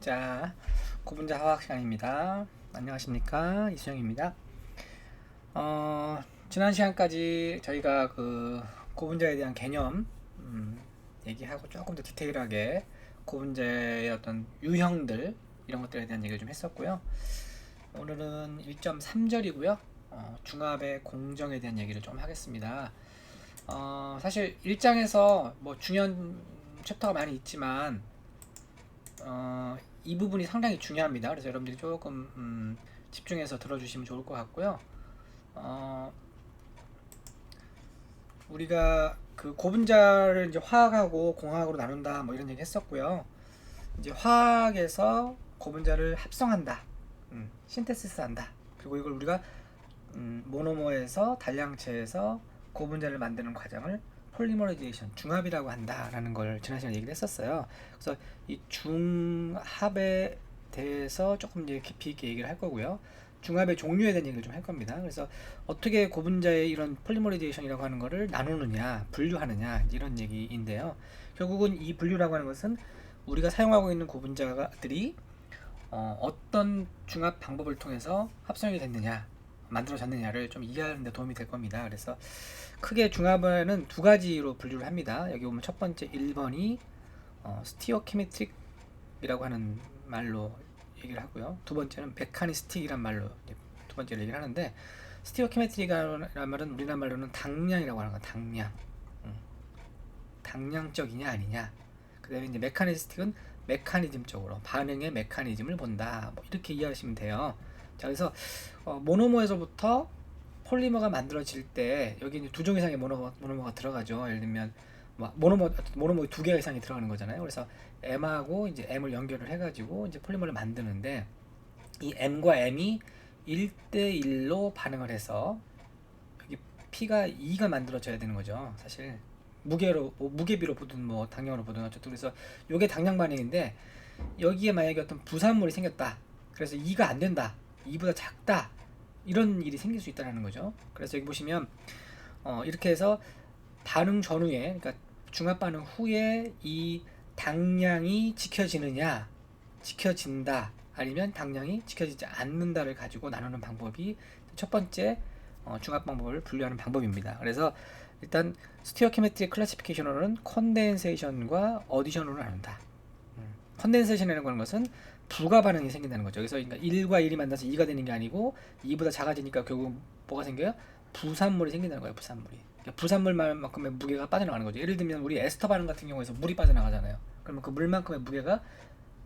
자, 고분자 화학 시간입니다. 안녕하십니까, 이수영입니다. 지난 시간까지 저희가 그 고분자에 대한 개념 얘기하고 조금 더 디테일하게 고분자의 어떤 유형들 이런 것들에 대한 얘기를 좀 했었고요. 오늘은 1.3절이고요. 중합의 공정에 대한 얘기를 좀 하겠습니다. 사실 1장에서 뭐 중요한 챕터가 많이 있지만 이 부분이 상당히 중요합니다. 그래서 여러분들이 조금 집중해서 들어주시면 좋을 것 같고요. 우리가 그 고분자를 이제 화학하고 공학으로 나눈다 뭐 이런 얘기 했었고요. 이제 화학에서 고분자를 합성한다, 신테시스한다. 그리고 이걸 우리가 모노머에서 단량체에서 고분자를 만드는 과정을 폴리머라이제이션, 중합이라고 한다라는 걸 지난 시간에 얘기를 했었어요. 그래서 이 중합에 대해서 조금 이제 깊이 있게 얘기를 할 거고요. 중합의 종류에 대한 얘기를 좀 할 겁니다. 그래서 어떻게 고분자의 이런 폴리머라이제이션이라고 하는 거를 나누느냐, 분류하느냐 이런 얘기인데요. 결국은 이 분류라고 하는 것은 우리가 사용하고 있는 고분자들이 어떤 중합 방법을 통해서 합성이 됐느냐, 만들어졌느냐를 좀 이해하는 데 도움이 될 겁니다. 그래서 크게 중합에는 두 가지로 분류를 합니다. 여기 보면 첫 번째 1번이 스티어키메틱이라고 하는 말로 얘기를 하고요. 두 번째는 메카니스틱이란 말로 두 번째로 얘기를 하는데, 스티어키메틱이라는 말은 우리나라 말로는 당량이라고 하는 거, 당량. 당량적이냐 아니냐. 그 다음에 이제 메카니스틱은 메커니즘적으로 반응의 메커니즘을 본다. 뭐 이렇게 이해하시면 돼요. 자, 그래서 모노머에서부터 폴리머가 만들어질 때 여기 이제 두 종 이상의 모노머가 들어가죠. 예를 들면 뭐 모노머 두 개 이상이 들어가는 거잖아요. 그래서 M하고 이제 M을 연결을 해가지고 이제 폴리머를 만드는데, 이 M과 M이 1대1로 반응을 해서 여기 P가 2가 만들어져야 되는 거죠. 사실 무게로 무게비로 보든 뭐 당량으로 보든 어쨌든. 그래서 요게 당량 반응인데, 여기에 만약에 어떤 부산물이 생겼다. 그래서 2가 안 된다. 2보다 작다. 이런 일이 생길 수 있다는 거죠. 그래서 여기 보시면 이렇게 해서 반응 전후에, 그러니까 중합 반응 후에 이 당량이 지켜지느냐, 지켜진다, 아니면 당량이 지켜지지 않는다를 가지고 나누는 방법이 첫 번째 중합 방법을 분류하는 방법입니다. 그래서 일단 스티어키메트릭 클래시피케이션으로는 컨덴세이션과 어디션으로 나눈다. 컨덴세이션이라는 거는 것은 부가 반응이 생긴다는 거죠. 그래서 그러니까 1과 1이 만나서 2가 되는 게 아니고 2보다 작아지니까 결국 뭐가 생겨요? 부산물이 생긴다는 거예요. 부산물이. 그러니까 부산물만큼의 무게가 빠져나가는 거죠. 예를 들면 우리 에스터 반응 같은 경우에서 물이 빠져나가잖아요. 그러면 그 물만큼의 무게가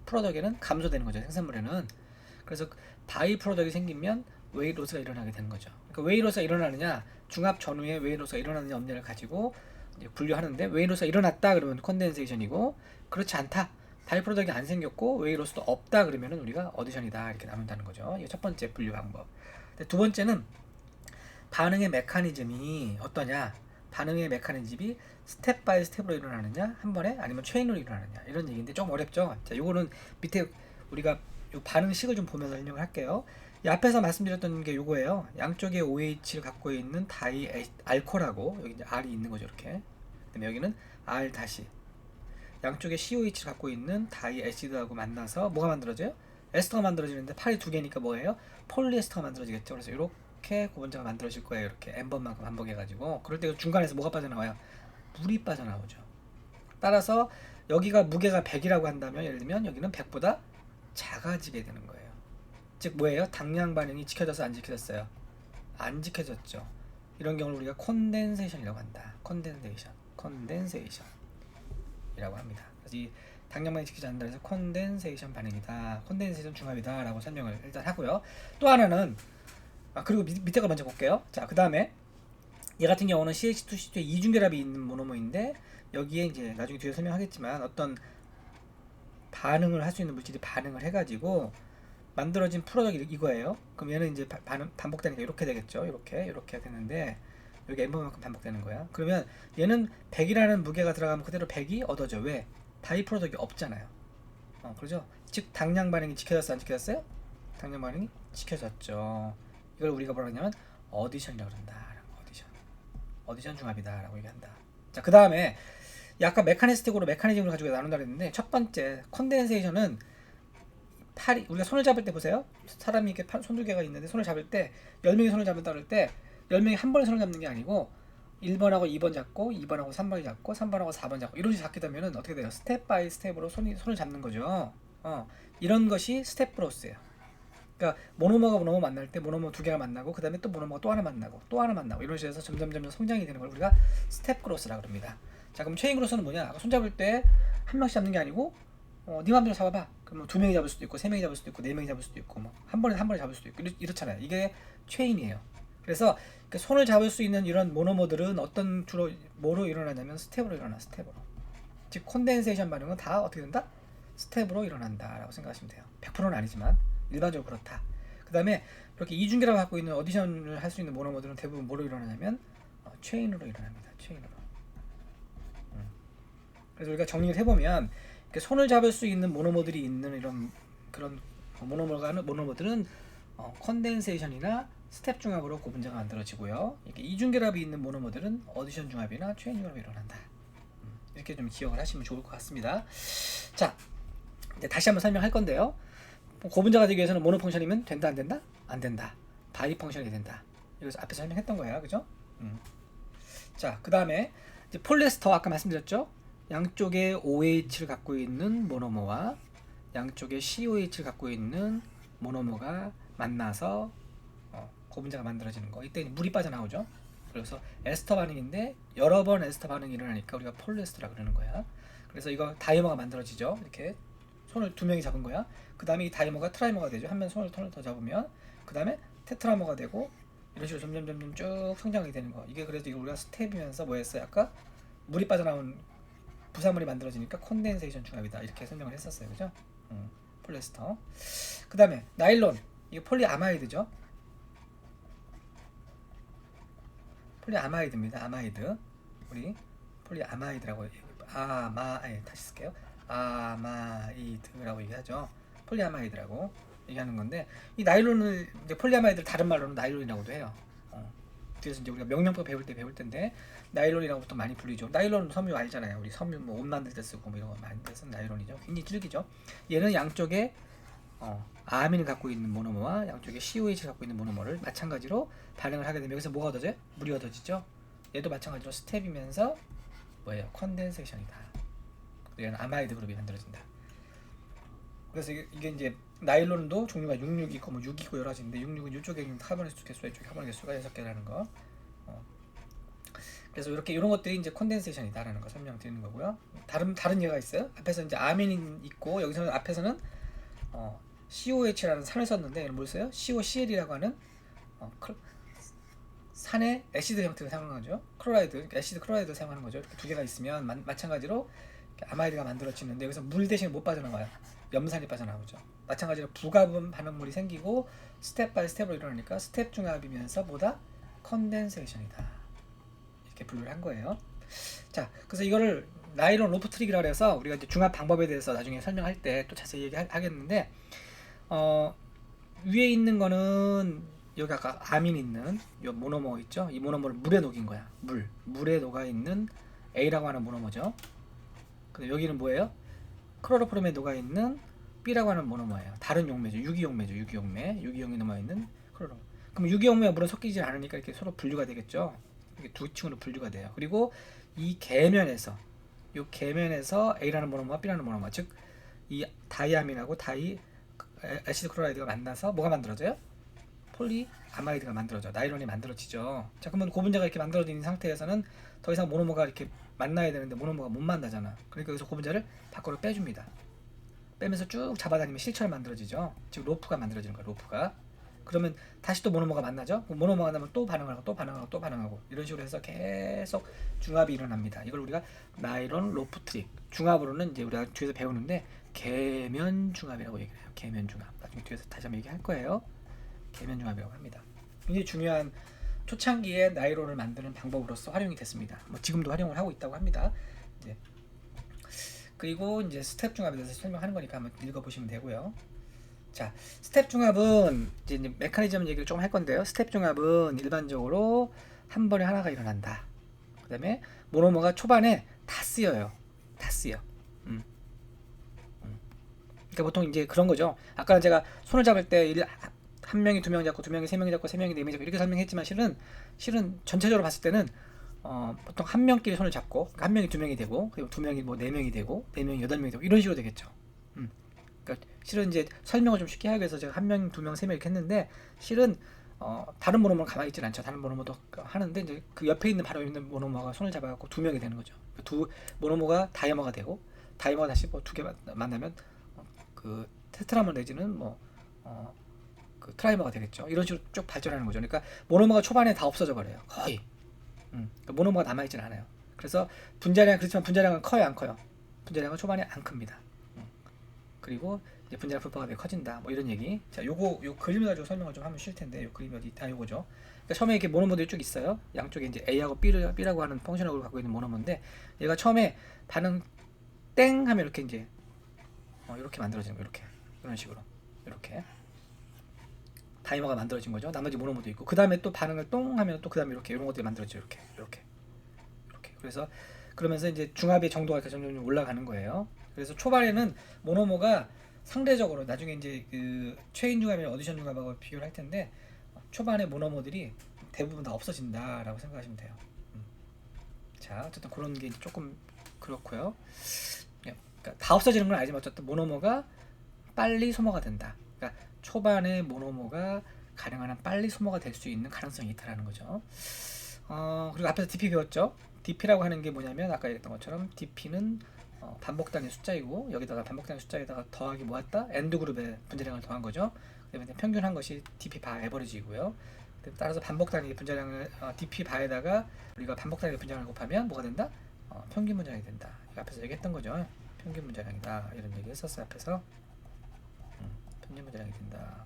프로덕에는 감소되는 거죠. 생산물에는. 그래서 바이 프로덕이 생기면 웨이 로스가 일어나게 되는 거죠. 그러니까 웨이 로스가 일어나느냐, 중합 전후에 웨이 로스가 일어나느냐 없느냐를 가지고 이제 분류하는데, 웨이 로스가 일어났다 그러면 컨덴세이션이고, 그렇지 않다, 바이 프로덕이 안 생겼고 웨이 로스도 없다 그러면은 우리가 어디션이다, 이렇게 나눈다는 거죠. 이게 첫 번째 분류 방법. 두 번째는 반응의 메커니즘이 어떠냐, 반응의 메커니즘이 스텝 바이 스텝으로 일어나느냐, 한 번에, 아니면 체인으로 일어나느냐, 이런 얘기인데 좀 어렵죠. 자, 요거는 밑에 우리가 요 반응식을 좀 보면서 설명을 할게요. 이 앞에서 말씀드렸던 게 요거예요. 양쪽에 OH를 갖고 있는 다이 알코올하고, 여기 이제 R이 있는 거죠, 이렇게. 그다음에 여기는 R 다시, 양쪽에 COH를 갖고 있는 다이 애시드하고 만나서 뭐가 만들어져요? 에스터가 만들어지는데 팔이 두 개니까 뭐예요? 폴리에스터가 만들어지겠죠. 그래서 이렇게 고분자가 만들어질 거예요. 이렇게 n번만큼 반복해가지고. 그럴 때 중간에서 뭐가 빠져나와요? 물이 빠져나오죠. 따라서 여기가 무게가 100이라고 한다면, 예를 들면 여기는 100보다 작아지게 되는 거예요. 즉 뭐예요? 당량 반응이 지켜져서 안 지켜졌어요? 안 지켜졌죠. 이런 경우를 우리가 콘덴세이션이라고 한다. 컨덴세이션이라고 합니다. 그래서 이 당량반응이 지키지 않는다 해서 컨덴세이션 반응이다, 컨덴세이션 중합이다 라고 설명을 일단 하고요. 또 하나는, 그리고 밑에 거 먼저 볼게요. 자, 그 다음에 얘 같은 경우는 CH2, C2에 이중결합이 있는 모노머인데, 여기에 이제 나중에 뒤에 설명하겠지만 어떤 반응을 할 수 있는 물질이 반응을 해가지고 만들어진 프로덕이 이거예요. 그럼 얘는 이제 반복되니까 이렇게 되겠죠. 이렇게 되는데, 여기 n번만큼 반복되는 거야. 그러면 얘는 100이라는 무게가 들어가면 그대로 100이 얻어져. 왜? 바이 프로덕이 없잖아요. 그렇죠? 즉 당량 반응이 지켜졌어, 안 지켜졌어요? 당량 반응이 지켜졌죠. 이걸 우리가 뭐라 하냐면 어디션이라고 그런다. 어디션 중합이다라고 얘기한다. 자, 그 다음에 아까 메커니스틱으로 메커니즘을 가지고 나눈다 그랬는데, 첫 번째 컨덴세이션은 팔이 우리가 손을 잡을 때 보세요. 사람이 이렇게 손두개가 있는데 손을 잡을 때 10명이 손을 잡는다 그럴 때 10명이 한 번에 손을 잡는 게 아니고 1번하고 2번 잡고 2번하고 3번이 잡고 3번하고 4번 잡고 이런 식으로 잡게 되면은 어떻게 돼요? 스텝 바이 스텝으로 손을 잡는 거죠. 이런 것이 스텝 브로스예요. 그러니까 모노머가 모노머 만날 때 모노머 두 개가 만나고 그 다음에 또 모노머가 또 하나 만나고 또 하나 만나고 이런 식으로 해서 점점 성장이 되는 걸 우리가 스텝 크로스라고 합니다. 자, 그럼 체인 크로스는 뭐냐? 손 잡을 때 한 명씩 잡는 게 아니고 네 맘대로 잡아봐. 그럼 두 명이 잡을 수도 있고 세 명이 잡을 수도 있고 네 명이 잡을 수도 있고 뭐 한 번에 잡을 수도 있고 이렇잖아요. 이게 체인이에요. 그래서 손을 잡을 수 있는 이런 모노머들은 어떤 주로 뭐로 일어나냐면 스텝으로 일어나. 스텝으로. 즉 콘덴세이션 반응은 다 어떻게 된다? 스텝으로 일어난다라고 생각하시면 돼요. 100%는 아니지만 일반적으로 그렇다. 그 다음에 이렇게 이중계라고 갖고 있는 어디션을 할 수 있는 모노머들은 대부분 뭐로 일어나냐면 체인으로 일어납니다. 체인으로. 그래서 우리가 정리를 해보면 손을 잡을 수 있는 모노머들이 있는 이런 그런 모노머들은 컨덴세이션이나 스텝 중합으로 고분자가 만들어지고요. 이렇게 이중결합이 있는 모노머들은 어디션 중합이나 체인 중합이 일어난다. 이렇게 좀 기억을 하시면 좋을 것 같습니다. 자, 이제 다시 한번 설명할 건데요. 고분자가 되기 위해서는 모노 펑션이면 된다 안 된다? 안 된다. 바이 펑션이 된다. 이것을 앞에서 설명했던 거예요, 그죠? 자, 그 다음에 폴리에스터 아까 말씀드렸죠? 양쪽에 OH를 갖고 있는 모노머와 양쪽에 COH를 갖고 있는 모노머가 만나서 고분자가 만들어지는 거. 이때 물이 빠져나오죠. 그래서 에스터 반응인데 여러 번 에스터 반응이 일어나니까 우리가 폴리에스터라 그러는 거야. 그래서 이거 다이머가 만들어지죠. 이렇게 손을 두 명이 잡은 거야. 그 다음에 이 다이머가 트라이머가 되죠. 한 명 손을 더 잡으면 그 다음에 테트라머가 되고 이런 식으로 점점 쭉 성장이 되는 거. 이게 그래서 이거 우리가 스텝이면서 뭐였어요? 아까 물이 빠져나온 부산물이 만들어지니까 콘덴세이션 중합이다 이렇게 설명을 했었어요, 그죠? 폴리에스터. 그 다음에 나일론, 이거 폴리아마이드죠. 폴리아마이드입니다. 아마이드. 우리 폴리아마이드라고 다시 쓸게요. 아마이드라고 얘기하죠. 폴리아마이드라고 얘기하는 건데 이 나일론을 이제 폴리아마이드를 다른 말로는 나일론이라고도 해요. 그래서 이제 우리가 명령법 배울 텐데 나일론이라고 또 많이 불리죠. 나일론 섬유 알잖아요. 우리 섬유 뭐 옷 만들 때 쓰고 뭐 이런 거 많이 쓰는 나일론이죠. 굉장히 질기죠. 얘는 양쪽에 아민을 갖고 있는 모노머와 양쪽에 COH를 갖고 있는 모노머를 마찬가지로 반응을 하게 되면 여기서 뭐가 얻어져요? 물이 얻어지죠. 얘도 마찬가지로 스텝이면서 뭐예요? 컨덴세이션이다. 얘는 아마이드 그룹이 만들어진다. 그래서 이게 이제 나일론도 종류가 66 있고 뭐 6 있고 여러 가지 있는데 66은 이쪽에 있는 카본 개수가 이쪽에 카본 개수가 6개라는 거. 그래서 이런 것들이 이제 컨덴세이션이다라는 거 설명드리는 거고요. 다른 예가 있어요. 앞에서 이제 아민이 있고 여기서는 앞에서는 COH라는 산을 썼는데 얘는 뭘 써요? COCl이라고 하는 산의 애시드 형태를 사용하는 거죠. 클로라이드, 애시드 클로라이드를 사용하는 거죠. 이렇게 두 개가 있으면 마찬가지로 아마이드가 만들어지는데 여기서 물 대신 못 빠져나와요. 염산이 빠져나오죠. 마찬가지로 부가분 반응물이 생기고 스텝 바이 스텝으로 일어나니까 스텝 중합이면서 보다 컨덴세이션이다. 이렇게 분류를 한 거예요. 자, 그래서 이거를 나일론 로프 트릭이라고 해서 우리가 이제 중합 방법에 대해서 나중에 설명할 때 또 자세히 얘기하겠는데 위에 있는 거는 여기 아까 아민 있는 이 모노머 있죠? 이 모노머를 물에 녹인 거야. 물에 녹아 있는 A라고 하는 모노머죠. 근데 여기는 뭐예요? 클로로폼에 녹아 있는 B라고 하는 모노머예요. 다른 용매죠. 유기용매 녹아 있는 클로로. 그럼 유기용매와 물에 섞이지 않으니까 이렇게 서로 분류가 되겠죠. 이게 두 층으로 분류가 돼요. 그리고 이 계면에서 A라는 모노머와 B라는 모노머, 즉 이 다이아민하고 애시드 클로라이드가 만나서 뭐가 만들어져요? 폴리아마이드가 만들어져. 나일론이 만들어지죠. 자, 그러면 고분자가 이렇게 만들어진 상태에서는 더 이상 모노머가 이렇게 만나야 되는데 모노머가 못 만나잖아. 그러니까 여기서 고분자를 밖으로 빼줍니다. 빼면서 쭉 잡아다니면 실처럼 만들어지죠. 즉 로프가 만들어지는 거야. 로프가. 그러면 다시 또 모노머가 만나죠. 모노머가 만나면 또 반응하고 이런 식으로 해서 계속 중합이 일어납니다. 이걸 우리가 나일론 로프 트릭, 중합으로는 이제 우리가 뒤에서 배우는데 계면 중합이라고 얘기를 해요. 계면 중합. 나중에 뒤에서 다시 한번 얘기할 거예요. 계면 중합이라고 합니다. 굉장히 중요한 초창기에 나일론을 만드는 방법으로서 활용이 됐습니다. 뭐 지금도 활용을 하고 있다고 합니다. 이제 그리고 이제 스텝 중합에 대해서 설명하는 거니까 한번 읽어보시면 되고요. 자, 스텝 중합은 이제 메커니즘 얘기를 좀 할 건데요. 스텝 중합은 일반적으로 한 번에 하나가 일어난다. 그 다음에 모노머가 초반에 다 쓰여. 그러니까 보통 이제 그런 거죠. 아까 제가 손을 잡을 때 한 명이 두 명 잡고 두 명이 세 명 잡고 세 명이 네 명 잡고 이렇게 설명했지만 실은 전체적으로 봤을 때는 보통 한 명끼리 손을 잡고 그러니까 한 명이 두 명이 되고 그리고 두 명이 뭐 네 명이 되고 네 명이 여덟 명이 되고 이런 식으로 되겠죠. 그러니까 실은 이제 설명을 좀 쉽게 하기 위해서 제가 한 명, 두 명, 세 명 이렇게 했는데 실은 다른 모노모는 가만히 있진 않죠. 다른 모노모도 하는데 이제 그 옆에 있는 바로 있는 모노모가 손을 잡아갖고 두 명이 되는 거죠. 두 모노모가 다이아모가 되고 다이아모가 다시 뭐 두 개 만나면 그 테트라모 내지는 뭐 그 트라이머가 되겠죠. 이런 식으로 쭉 발전하는 거죠. 그러니까 모노모가 초반에 다 없어져 버려요. 거의. 그러니까 모노모가 남아있진 않아요. 그래서 분자량 그렇지만 분자량은 커요, 안 커요? 분자량은 초반에 안 큽니다. 그리고 이제 분자량 분포가 왜 커진다, 뭐 이런 얘기. 자, 요 그림을 가지고 설명을 좀 하면 쉬울 텐데, 요 그림이 어디 있다, 요거죠. 그러니까 처음에 이렇게 모노모들이 쭉 있어요. 양쪽에 이제 A하고 B라고 하는 펑셔널을 갖고 있는 모노모인데, 얘가 처음에 반응 땡 하면 이렇게 이제 이렇게 만들어지는 거, 이렇게 이런 식으로 이렇게 타이머가 만들어진 거죠. 나머지 모노모도 있고, 그 다음에 또 반응을 똥 하면 또 그 다음에 이렇게 이런 것들이 만들어져, 이렇게. 그래서 그러면서 이제 중합의 정도가 점점 올라가는 거예요. 그래서 초반에는 모노모가 상대적으로 나중에 이제 그 체인 중합이나 어디션 중합하고 비교를 할 텐데 초반에 모노모들이 대부분 다 없어진다라고 생각하시면 돼요. 자, 어쨌든 그런 게 조금 그렇고요. 그러니까 다 없어지는 건 아니지만 어쨌든 모노모가 빨리 소모가 된다. 그러니까 초반에 모노모가 가능한 한 빨리 소모가 될 수 있는 가능성이 있다라는 거죠. 그리고 앞에서 DP 배웠죠. DP라고 하는 게 뭐냐면 아까 얘기했던 것처럼 DP는 반복 단위 숫자이고 여기다가 반복 단위 숫자에다가 더하기 모았다 엔드 그룹의 분자량을 더한 거죠. 그다음에 평균한 것이 DP 바 에버리지이고요. 따라서 반복 단위 분자량을 DP 바에다가 우리가 반복 단위 분자량을 곱하면 뭐가 된다? 평균 분자량이 된다. 이거 앞에서 얘기했던 거죠. 평균 분자량이다 이런 얘기 했었어요 앞에서. 평균 분자량이 된다.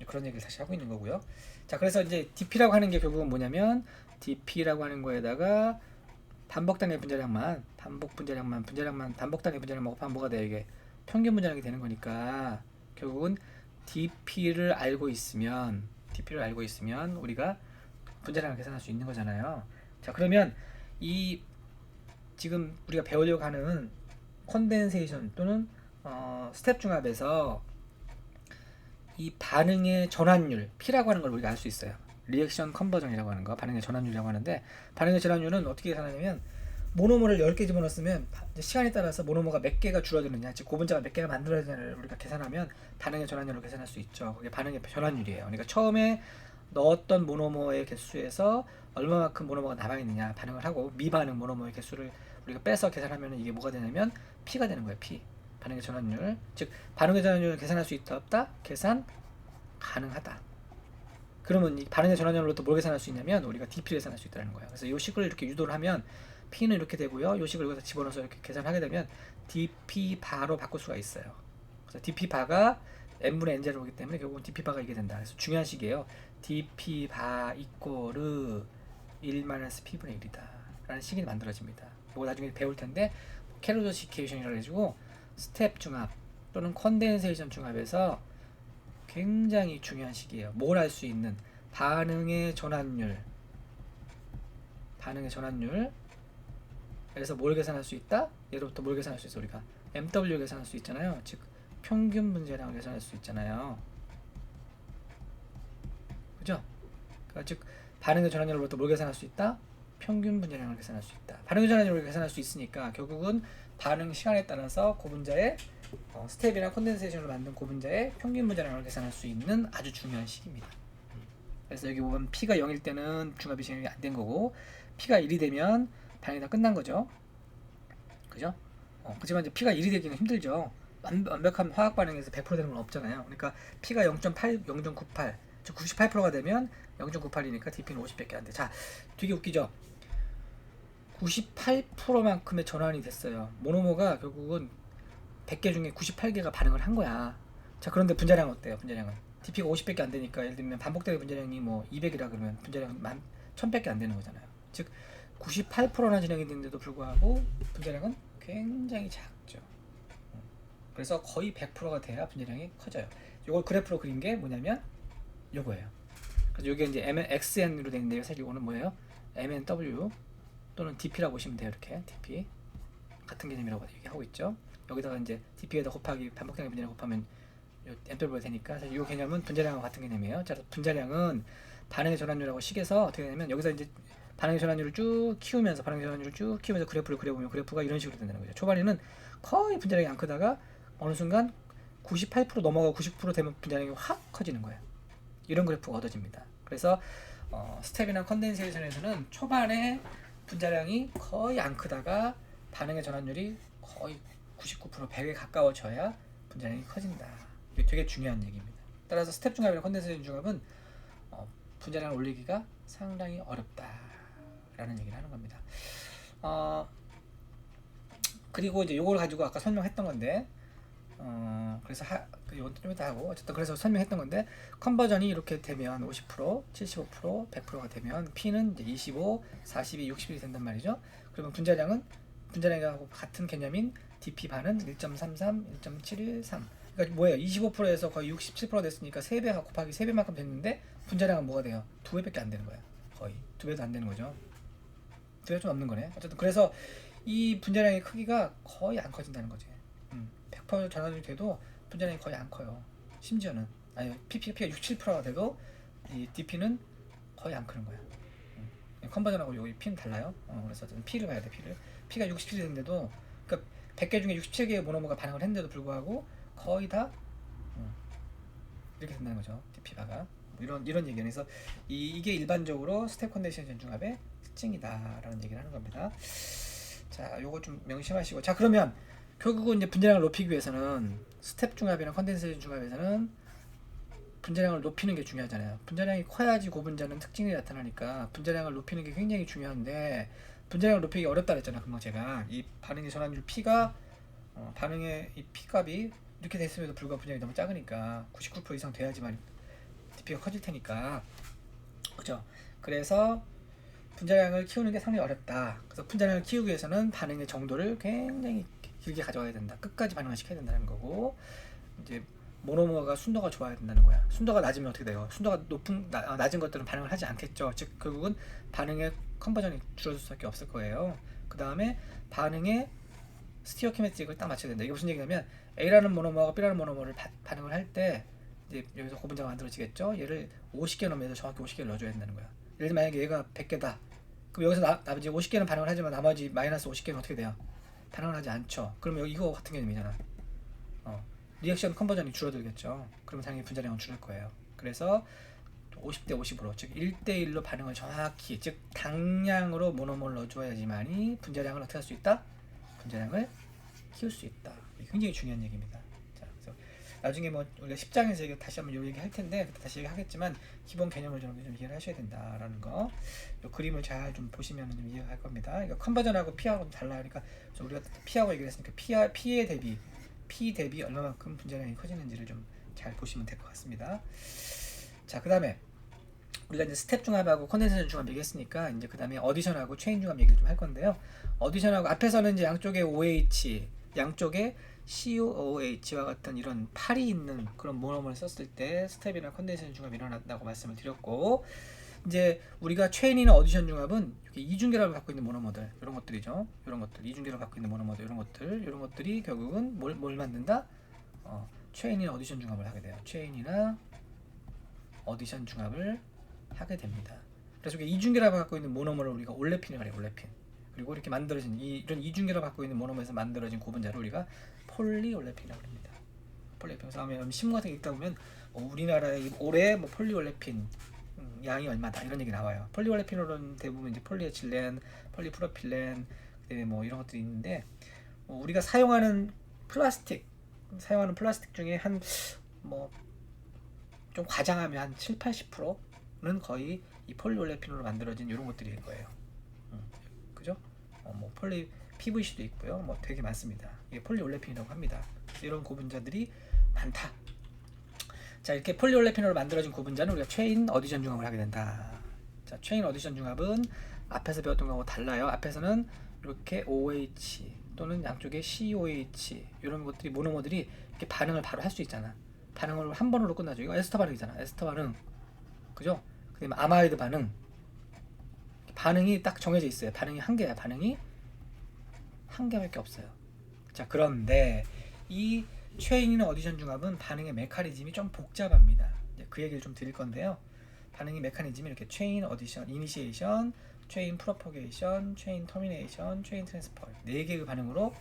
그런 얘기를 다시 하고 있는 거고요. 자, 그래서 이제 DP라고 하는 게 결국은 뭐냐면 DP라고 하는 거에다가 반복 단위 분자량만 반복 단위 분자량만 곱하면 뭐가 돼요? 이게 평균 분자량이 되는 거니까 결국은 DP를 알고 있으면 우리가 분자량을 계산할 수 있는 거잖아요. 자, 그러면 이 지금 우리가 배우려고 하는 콘덴세이션 또는 스텝 중합에서 이 반응의 전환율 P라고 하는 걸 우리가 알 수 있어요. 리액션 컨버전이라고 하는 거, 반응의 전환율이라고 하는데 반응의 전환율은 어떻게 계산하냐면 모노모를 10개 집어넣었으면 시간에 따라서 모노모가 몇 개가 줄어드느냐, 즉 고분자가 몇 개가 만들어지느냐를 우리가 계산하면 반응의 전환율을 계산할 수 있죠. 그게 반응의 전환율이에요. 그러니까 처음에 넣었던 모노모의 개수에서 얼마만큼 모노모가 남아있느냐 반응을 하고 미반응 모노모의 개수를 우리가 빼서 계산하면 이게 뭐가 되냐면 P가 되는 거예요. P. 반응의 전환율. 즉 반응의 전환율을 계산할 수 있다 없다? 계산 가능하다. 그러면 이 반응의 전환율로 또 뭘 계산할 수 있냐면 우리가 DP를 계산할 수 있다는 거예요. 그래서 이 식을 이렇게 유도를 하면 P는 이렇게 되고요. 이 식을 여기서 집어넣어서 이렇게 계산하게 되면 DP 바로 바꿀 수가 있어요. 그래서 DP 바가 n분의 n제로이기 때문에 결국은 DP 바가 이게 된다. 그래서 중요한 식이에요. DP 바 이꼬르 1-P분의 1이다 라는 식이 만들어집니다. 이거 나중에 배울 텐데 캐로도시케이션이라고 해가지고 스텝 중합 또는 컨덴세이션 중합에서 굉장히 중요한 식이에요. 뭘 알 수 있는 반응의 전환율 그래서 뭘 계산할 수 있다? 예로부터 뭘 계산할 수 있어? 우리가 MW 계산할 수 있잖아요. 즉 평균 분자량을 계산할 수 있잖아요. 그죠? 그러니까 즉 반응의 전환율로부터 뭘 계산할 수 있다? 평균 분자량을 계산할 수 있다. 반응의 전환율을 계산할 수 있으니까 결국은 반응 시간에 따라서 고분자의 스텝이나 콘덴세이션을 만든 고분자의 평균 분자량을 계산할 수 있는 아주 중요한 식입니다. 그래서 여기 보면 P가 0일 때는 중합이 진행이 안 된 거고 P가 1이 되면 반응이 다 끝난 거죠. 그죠? 그렇지만 이제 P가 1이 되기는 힘들죠. 완벽한 화학 반응에서 100% 되는 건 없잖아요. 그러니까 P가 0.8, 0.98, 즉 98%가 되면 0.98이니까 DP는 50밖에 안 돼. 자, 되게 웃기죠? 98%만큼의 전환이 됐어요. 모노모가 결국은 100개 중에 98개가 반응을 한 거야. 자, 그런데 분자량은 어때요? 분자량은 DP가 50밖에 안 되니까 예를 들면 반복되는 분자량이 뭐 200이라 그러면 분자량은 1000밖에 안 되는 거잖아요. 즉 98%나 진행이 됐는데도 불구하고 분자량은 굉장히 작죠. 그래서 거의 100%가 돼야 분자량이 커져요. 이걸 그래프로 그린 게 뭐냐면 요거예요. 그래서 이게 이제 MXN으로 되어 있는데요. 사실 이거는 뭐예요? MNW 또는 DP라고 보시면 돼요. 이렇게 DP 같은 개념이라고 얘기하고 있죠. 여기다가 이제 DP에다 곱하기 반복량의 분자량 곱하면 엔톨비가 되니까 사실 이 개념은 분자량과 같은 개념이에요. 자, 분자량은 반응의 전환율하고 식에서 어떻게 되냐면 여기서 이제 반응의 전환율을 쭉 키우면서 그래프를 그려보면 그래프가 이런 식으로 된다는 거죠. 초반에는 거의 분자량이 안 크다가 어느 순간 98% 넘어가고 90% 되면 분자량이 확 커지는 거예요. 이런 그래프가 얻어집니다. 그래서 스텝이나 컨덴세이션에서는 초반에 분자량이 거의 안 크다가 반응의 전환율이 거의 99% 100에 가까워져야 분자량이 커진다. 이게 되게 중요한 얘기입니다. 따라서 스텝 중합이나 컨덴세이션 중합은 분자량을 올리기가 상당히 어렵다라는 얘기를 하는 겁니다. 그리고 이제 요걸 가지고 아까 설명했던 건데 그래서 이건 좀 이따 하고 어쨌든 그래서 설명했던 건데 컨버전이 이렇게 되면 50%, 75%, 100%가 되면 P는 이제 25, 42, 60이 된단 말이죠. 그러면 분자량하고 같은 개념인 DP 반은 1.33, 1.713. 그러니까 뭐예요? 25%에서 거의 67% 됐으니까 3배 곱하기 3배만큼 됐는데 분자량은 뭐가 돼요? 2배밖에 안 되는 거예요. 거의 2배도 안 되는 거죠. 2배가 좀 넘는 거네. 어쨌든 그래서 이 분자량의 크기가 거의 안 커진다는 거지. 100% 전환율이 돼도 분자량이 거의 안 커요. 심지어는 아니 PP가 6, 7%가 돼도 이 DP는 거의 안 크는 거야. 컨버전하고 여기 P는 달라요. 그래서 P를 봐야 돼. P가 67이 됐는데도 그러니까 100개 중에 67개의 모노머가 반응을 했는데도 불구하고 거의 다 이렇게 된다는 거죠. DP바가 이런 얘기예요. 그래서 이게 일반적으로 스텝 컨덴세이션 중합의 특징이다라는 얘기를 하는 겁니다. 자, 요거 좀 명심하시고, 자 그러면 결국은 이제 분자량을 높이기 위해서는 스텝 중합이나 컨덴세이션 중합에서는 분자량을 높이는 게 중요하잖아요. 분자량이 커야지 고분자는 특징이 나타나니까 분자량을 높이는 게 굉장히 중요한데 분자량을 높이기 어렵다 그랬잖아요. 금방 제가 이 반응의 전환율 P가 반응의 이 P 값이 이렇게 됐음에도 불구하고 분자량이 너무 작으니까 99% 이상 돼야지만 DP가 커질 테니까, 그죠? 그래서 분자량을 키우는 게 상당히 어렵다. 그래서 분자량을 키우기 위해서는 반응의 정도를 굉장히 길게 가져가야 된다. 끝까지 반응을 시켜야 된다는 거고, 이제 모노머가 순도가 좋아야 된다는 거야. 순도가 낮으면 어떻게 돼요? 순도가 낮은 것들은 반응을 하지 않겠죠. 즉 결국은 반응의 컨버전이 줄어들 수밖에 없을 거예요. 그 다음에 반응의 스티어키메틱을 딱 맞춰야 된다. 이게 무슨 얘기냐면 A라는 모노머가 B라는 모노머를 반응을 할 때 이제 여기서 고분자가 만들어지겠죠. 얘를 50개 넣으면서 정확히 50개를 넣어줘야 된다는 거야. 예를 들면 만약에 얘가 100개다. 그럼 여기서 나머지 50개는 반응을 하지만 나머지 마이너스 50개는 어떻게 돼요? 반응을 하지 않죠. 그러면 이거 같은 개념이잖아. 리액션 컨버전이 줄어들겠죠. 그러면 당연히 분자량은 줄을 거예요. 그래서 50대 50으로 즉 1대1로 반응을 정확히 즉 당량으로 모노머를 넣어줘야지만이 분자량을 어떻게 할 수 있다? 분자량을 키울 수 있다. 이게 굉장히 중요한 얘기입니다. 자, 그래서 나중에 뭐 우리가 10장에서 이거 다시 한번 요 얘기 할 텐데 그때 다시 얘기하겠지만 기본 개념을 좀 이해를 하셔야 된다라는 거. 요 그림을 잘 좀 보시면 좀 이해가 갈 겁니다. 이거 컨버전하고 P하고 좀 달라요. 그러니까 우리가 P하고 얘기를 했으니까 P에 대비 P 대비 얼마만큼 분자량이 커지는지를 좀 잘 보시면 될 것 같습니다. 자, 그 다음에 우리가 이제 스텝 중합하고 컨덴세이션 중합 얘기했으니까 이제 그 다음에 어디션하고 체인 중합 얘기를 좀 할 건데요. 어디션하고 앞에서는 이제 양쪽에 OH, 양쪽에 COOH와 같은 이런 팔이 있는 그런 모노머를 썼을 때 스텝이나 컨덴세이션 중합이 일어난다고 말씀을 드렸고, 이제 우리가 체인이나 어디션 중합은 이렇게 이중결합을 갖고 있는 모노머들 이런 것들이죠. 이런 것들 이중결합을 갖고 있는 모노머들 이런 것들이 결국은 뭘 만든다? 체인이나 어디션 중합을 하게 돼요. 체인이나 어디션 중합을 하게 됩니다. 그래서 이중결합을 갖고 있는 모노머를 우리가 올레핀이라고 해요. 올레핀. 그리고 이렇게 만들어진 이런 이중결합을 갖고 있는 모노머에서 만들어진 고분자를 우리가 폴리올레핀이라고 합니다. 폴리올레핀. 그래서 신문 같은 게 읽다 보면 우리나라의 올해 뭐 폴리올레핀 양이 얼마다 이런 얘기 나와요. 폴리올레핀으로는 대부분 이제 폴리에틸렌, 폴리프로필렌, 그다음에 뭐 이런 것들이 있는데 우리가 사용하는 플라스틱 중에 한 뭐 좀 과장하면 한 7, 80%는 거의 이 폴리올레핀으로 만들어진 이런 것들일 거예요. 그죠? 뭐 PVC도 있고요. 뭐 되게 많습니다. 이게 폴리올레핀이라고 합니다. 이런 고분자들이 많다. 자, 이렇게 폴리올레핀으로 만들어진 고분자는 우리가 체인 어디션 중합을 하게 된다. 자, 체인 어디션 중합은 앞에서 배웠던 거하고 달라요. 앞에서는 이렇게 OH 또는 양쪽에 COH 이런 것들이 모노머들이 이렇게 반응을 바로 할 수 있잖아. 반응을 한 번으로 끝나죠. 이거 에스터 반응이잖아. 에스터 반응. 그죠? 그다음에 아마이드 반응이 딱 정해져 있어요. 반응이 한 개야. 반응이 한 개밖에 없어요. 자, 그런데 이 체인이나 어디션 중합은 반응의 메커니즘이 좀 복잡합니다. 이제 그 얘기를 좀 드릴 건데요. 반응의 메커니즘이 이렇게 체인 어디션, 이니시에이션, 체인 프로포게이션, 체인 터미네이션, 체인 트랜스퍼 네 개의 반응으로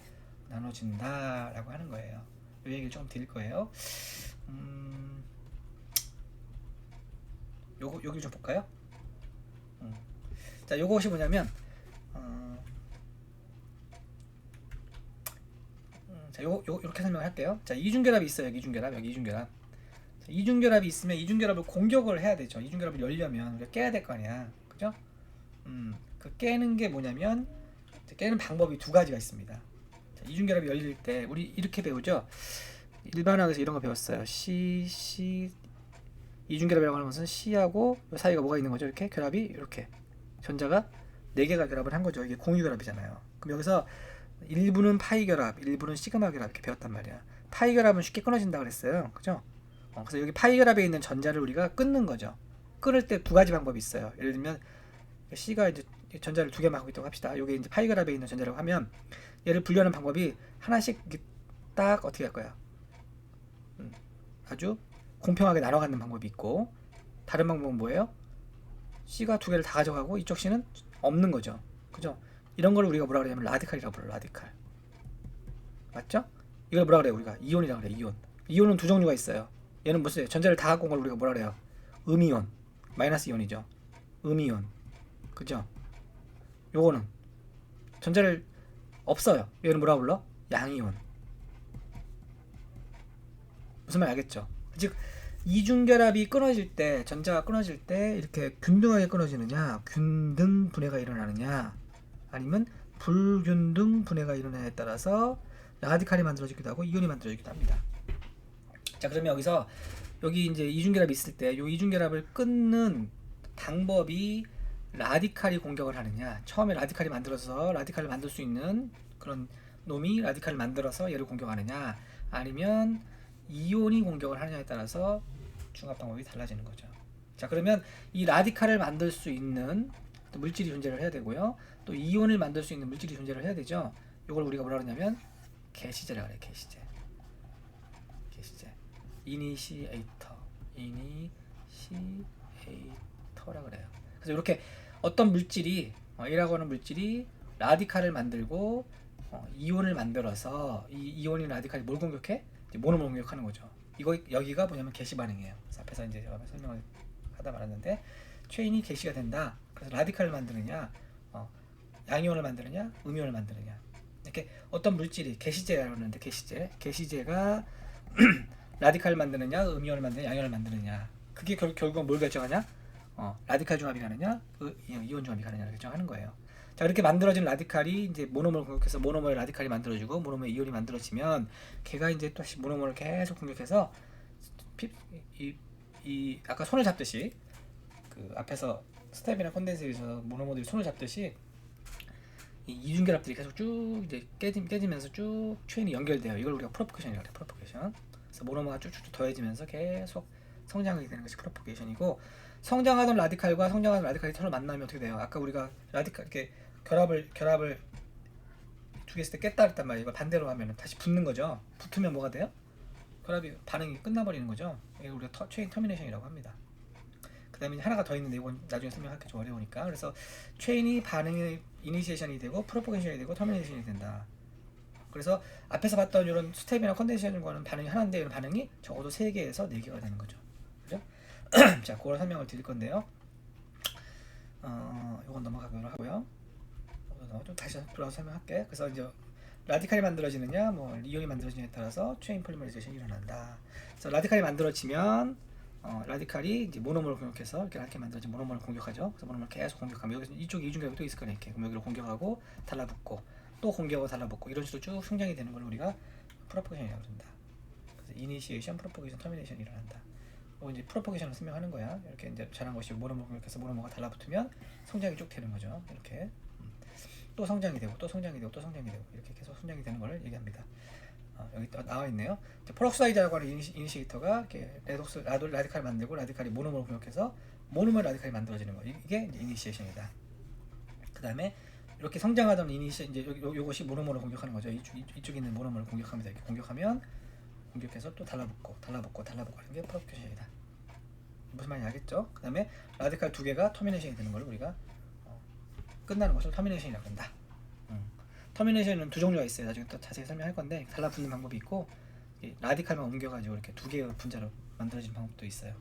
나눠진다라고 하는 거예요. 이 얘기를 좀 드릴 거예요. 여기를 좀 볼까요? 자, 요것이 뭐냐면 자, 요렇게 설명할게요. 자, 이중결합이 있어요. 여기 이중결합, 여기 이중결합. 자, 이중결합이 있으면 이중결합을 공격을 해야 되죠. 이중결합을 열려면 우리가 깨야 될 거 아니야, 그죠? 그 깨는 게 뭐냐면 깨는 방법이 두 가지가 있습니다. 자, 이중결합이 열릴 때 우리 이렇게 배우죠. 일반학에서 이런 거 배웠어요. C 이중결합이라고 하는 것은 C하고 이 사이가 뭐가 있는 거죠? 이렇게 결합이 이렇게 전자가 4개가 결합을 한 거죠. 이게 공유결합이잖아요. 그럼 여기서 일부는 파이 결합, 일부는 시그마 결합 이렇게 배웠단 말이야. 파이 결합은 쉽게 끊어진다 그랬어요. 그죠? 그래서 여기 파이 결합에 있는 전자를 우리가 끊는 거죠. 끊을 때 두 가지 방법이 있어요. 예를 들면 C가 이제 전자를 2개만 하고 있다고 합시다. 이게 이제 파이 결합에 있는 전자라고 하면 얘를 분류하는 방법이 하나씩 딱 어떻게 할 거야? 아주 공평하게 나눠 갖는 방법이 있고, 다른 방법은 뭐예요? C가 2개를 다 가져가고 이쪽 C는 없는 거죠. 그죠? 이런 걸 우리가 뭐라 그러냐면 라디칼이라고 불러요. 라디칼. 맞죠? 이걸 뭐라 그래요? 우리가 이온이라고 그래요. 이온. 이온은 두 종류가 있어요. 얘는 무슨 전자를 다 갖고 온 걸 우리가 뭐라 그래요? 음이온. 마이너스 이온이죠. 음이온. 그죠? 요거는 전자를 없어요. 얘는 뭐라 불러? 양이온. 무슨 말 알겠죠? 즉 이중결합이 끊어질 때, 전자가 끊어질 때 이렇게 균등하게 끊어지느냐, 균등 분해가 일어나느냐, 아니면 불균등 분해가 일어나냐에 따라서 라디칼이 만들어지기도 하고 이온이 만들어지기도 합니다. 자, 그러면 여기 이제 이중결합이 있을 때 이 이중결합을 끊는 방법이 라디칼이 공격을 하느냐, 처음에 라디칼이 만들어서 라디칼을 만들 수 있는 그런 놈이 라디칼을 만들어서 얘를 공격하느냐, 아니면 이온이 공격을 하느냐에 따라서 중합 방법이 달라지는 거죠. 자, 그러면 이 라디칼을 만들 수 있는 물질이 존재를 해야 되고요. 또 이온을 만들 수 있는 물질이 존재를 해야 되죠. 이걸 우리가 뭐라 그러냐면 게시제라고 그래요. 게시제. 이니시에이터라 그래요. 그래서 이렇게 어떤 물질이 A라고 하는 물질이 라디칼을 만들고 이온을 만들어서 이 이온이 라디칼이 뭘 공격해? 이제 모노mer 공격하는 거죠. 여기가 뭐냐면 게시 반응이에요. 그래서 앞에서 이제 제가 설명을 하다 말았는데 체인이 게시가 된다. 그래서 라디칼을 만드느냐, 양이온을 만드느냐, 음이온을 만드느냐. 이렇게 어떤 물질이 게시제라고 하는데 게시제가 라디칼을 만드느냐, 음이온을 만드느냐, 양이온을 만드느냐. 그게 결국은 뭘 결정하냐? 라디칼 중합이 가느냐, 이온 중합이 가느냐를 결정하는 거예요. 자, 이렇게 만들어진 라디칼이 이제 모노머를 공격해서 모노머의 라디칼이 만들어지고 모노머의 이온이 만들어지면 걔가 이제 또 다시 모노머를 계속 공격해서 이 아까 손을 잡듯이 그 앞에서 스텝이나 콘덴서에서 모노머들이 손을 잡듯이 이 이중결합들이 계속 쭉 이제 깨지면서 쭉 체인이 연결돼요. 이걸 우리가 프로포게이션이라고 해요. 프로포게이션. 그래서 모노머가 쭉쭉 더해지면서 계속 성장하게 되는 것이 프로포게이션이고, 성장하던 라디칼과 성장하던 라디칼이 서로 만나면 어떻게 돼요? 아까 우리가 라디칼 이렇게 결합을 두 개 있을 때 깼다 그랬단 말이에요. 이거 반대로 하면 다시 붙는 거죠. 붙으면 뭐가 돼요? 결합이 반응이 끝나버리는 거죠. 이걸 우리가 체인 터미네이션이라고 합니다. 그 다음에 하나가 더 있는데 이건 나중에 설명하기 좀 어려우니까. 그래서 체인이 반응이 이니시에이션이 되고 프로포게이션이 되고 터미네이션이 된다. 그래서 앞에서 봤던 이런 스텝이나 컨덴세이션과는 반응이 하나인데 이런 반응이 적어도 3개에서 4개가 되는 거죠. 그죠? 자, 그걸 설명을 드릴 건데요. 이건 넘어가기로 하고요. 좀 다시 돌아서 설명할게. 그래서 이제 라디칼이 만들어지느냐, 뭐 이온이 만들어지느냐에 따라서 체인 폴리머리제이션이 일어난다. 그래서 라디칼이 만들어지면 라디칼이 이제 모노머를 공격해서 이렇게 라디칼이 만들어진 모노머를 공격하죠. 그래서 모노머를 계속 공격하면 여기 이쪽에 이중결합이 또 있을 거네. 이렇게 그럼 여기를 공격하고 달라붙고 또 공격하고 달라붙고 이런 식으로 쭉 성장이 되는 걸 우리가 프로포게이션이라고 그런다. 그래서 이니시에이션, 프로포게이션, 터미네이션이 일어난다. 이제 프로포게이션을 설명하는 거야. 이렇게 이제 자란 것이 모노머 공격해서 모노머가 달라붙으면 성장이 쭉 되는 거죠. 이렇게 또 성장이 되고 또 성장이 되고 또 성장이 되고 이렇게 계속 성장이 되는 걸 얘기합니다. 여기 또 나와 있네요. 페록사이드라고 하는 이니시에이터가 이렇게 라디칼을 만들고 라디칼이 모노머를 공격해서 모노머 라디칼이 만들어지는 거. 이게 이제 이니시에이션이다. 그 다음에 이렇게 성장하던 이니시 이제 요것이 모노머를 공격하는 거죠. 이쪽에 있는 모노머를 공격합니다. 이렇게 공격하면 공격해서 또 달라붙고 하는 게 프로포게이션이다. 무슨 말인지 알겠죠? 그 다음에 라디칼 두 개가 터미네이션이 되는 걸 우리가 끝나는 것을 터미네이션이라고 한다. 터미네이션은 두 종류가 있어요. 나중에 또 자세히 설명할 건데 달라붙는 방법이 있고 라디칼만 옮겨가지고 이렇게 두 개의 분자로 만들어진 방법도 있어요.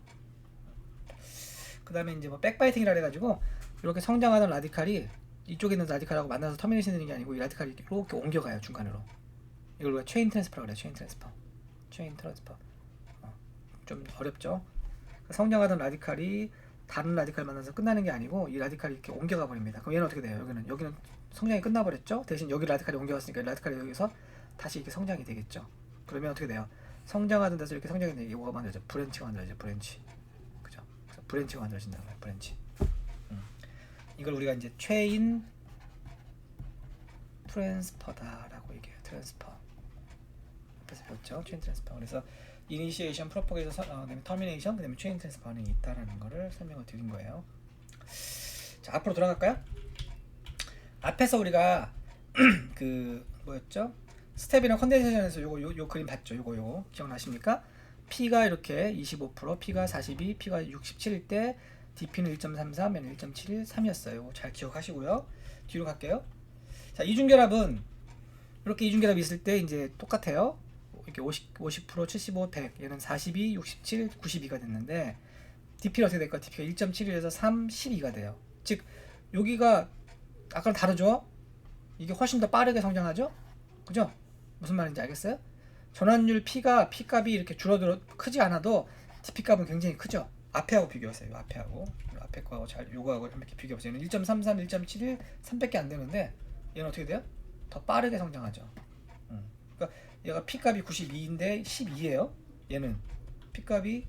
그 다음에 이제 뭐 백바이팅이라 해가지고 이렇게 성장하던 라디칼이 이쪽에 있는 라디칼하고 만나서 터미네이션 되는 게 아니고 이 라디칼이 이렇게 옮겨가요 중간으로. 이걸 우리가 체인 트랜스퍼라고 그래요. 체인 트랜스퍼. 좀 어렵죠. 성장하던 라디칼이 다른 라디칼 만나서 끝나는 게 아니고 이 라디칼이 이렇게 옮겨가 버립니다. 그럼 얘는 어떻게 돼요? 여기는 성장이 끝나버렸죠. 대신 여기 라디칼이 옮겨갔으니까 라디칼이 여기서 다시 이렇게 성장이 되겠죠. 그러면 어떻게 돼요? 성장하던 데서 이렇게 성장이 되게 뭐가 만들어져? 브랜치가 만들어져. 브랜치. 그죠? 그래서 브랜치가 만들어진다는 거예요. 브랜치. 이걸 우리가 이제 체인 트랜스퍼다라고 얘기해요. 트랜스퍼. 앞에서 배웠죠? 체인 트랜스퍼. 그래서 이니시에이션, 프로포게이션, 그다음에 터미네이션, 그다음에 체인 트랜스퍼 반응이 있다라는 거를 설명을 드린 거예요. 자, 앞으로 돌아갈까요? 앞에서 우리가 그 뭐였죠? 스텝이나 컨덴세이션에서 요 그림 봤죠? 요거 기억나십니까? P가 이렇게 25%, P가 42, P가 67일 때 DP는 1.33, N은 1.71, 3이었어요. 잘 기억하시고요. 뒤로 갈게요. 자, 이중결합은 이렇게 이중결합이 있을 때 이제 똑같아요. 이렇게 50%, 75, 100. 얘는 42, 67, 92가 됐는데 DP가 어떻게 될까? DP가 1.71에서 3, 12가 돼요. 즉 여기가 아까랑 다르죠? 이게 훨씬 더 빠르게 성장하죠? 그죠? 무슨 말인지 알겠어요? 전환율 P값이 이렇게 줄어들어 크지 않아도 DP 값은 굉장히 크죠? 앞에하고 비교하세요. 앞에 거하고 요거하고 이렇게 비교해보세요. 얘는 1.33, 1.71, 3밖에 안 되는데 얘는 어떻게 돼요? 더 빠르게 성장하죠. 그러니까 얘가 P값이 92인데 12예요. 얘는 P값이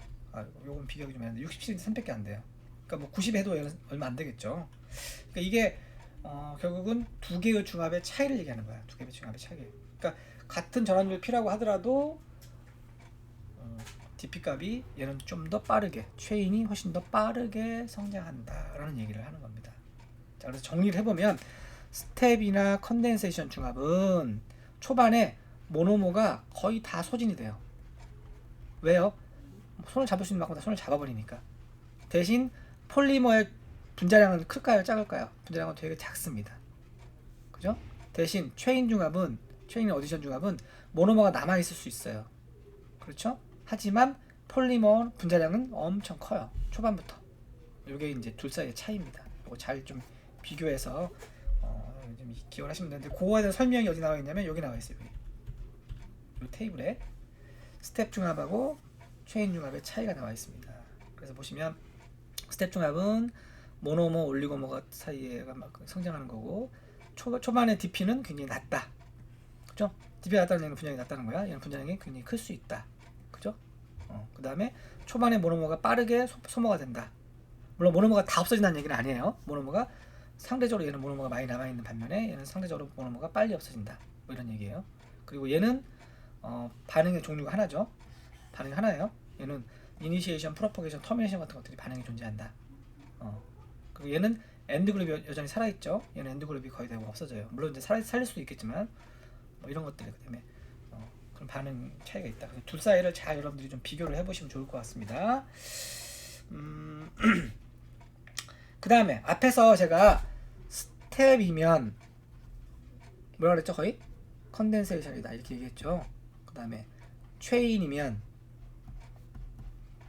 요건 비교하기 좀 애매한데 67인데 3밖에 안 돼요. 그러니까 뭐 90 해도 얘는 얼마 안 되겠죠. 그러니까 이게 결국은 두 개의 중합의 차이를 얘기하는 거야. 두 개의 중합의 차이. 그러니까 같은 전환율 P라고 하더라도 DP 값이 얘는 좀 더 빠르게, 체인이 훨씬 더 빠르게 성장한다라는 얘기를 하는 겁니다. 자, 그래서 정리를 해보면 스텝이나 컨덴세이션 중합은 초반에 모노모가 거의 다 소진이 돼요. 왜요? 손을 잡을 수 있는 만큼 다 손을 잡아버리니까. 대신 폴리머의 분자량은 클까요? 작을까요? 분자량은 되게 작습니다. 그죠? 대신 체인 어디션 중합은 모노머가 남아있을 수 있어요. 그렇죠? 하지만 폴리머 분자량은 엄청 커요. 초반부터. 이게 이제 둘 사이의 차이입니다. 이거 잘 좀 비교해서 좀 기억을 하시면 되는데 그거에 대한 설명이 어디 나와 있냐면 여기 나와 있어요. 이 테이블에 스텝 중합하고 체인 중합의 차이가 나와 있습니다. 그래서 보시면 스텝 중합은 모노머, 올리고모가 사이에가 막 성장하는 거고 초반에 DP는 굉장히 낮다. 그죠? DP가 낮다는 얘기는 분자량이 낮다는 거야. 얘는 분자량이 굉장히 클 수 있다. 그죠? 그 다음에 초반에 모노머가 빠르게 소모가 된다. 물론 모노머가 다 없어진다는 얘기는 아니에요. 모노머가 상대적으로 얘는 모노머가 많이 남아있는 반면에 얘는 상대적으로 모노머가 빨리 없어진다. 뭐 이런 얘기예요. 그리고 얘는 반응의 종류가 하나죠. 반응이 하나예요. 얘는 이니시에이션, 프로포게이션, 터미네이션 같은 것들이 반응이 존재한다. 그리고 얘는 엔드 그룹이 여전히 살아있죠. 얘는 엔드 그룹이 거의 대부분 없어져요. 물론 이제 살릴 수도 있겠지만 뭐 이런 것들 때문에 그런 반응 차이가 있다. 둘 사이를 잘 여러분들이 좀 비교를 해보시면 좋을 것 같습니다. 그 다음에 앞에서 제가 스텝이면 뭐라 그랬죠? 거의 컨덴세이션이다 이렇게 얘기했죠. 그 다음에 체인이면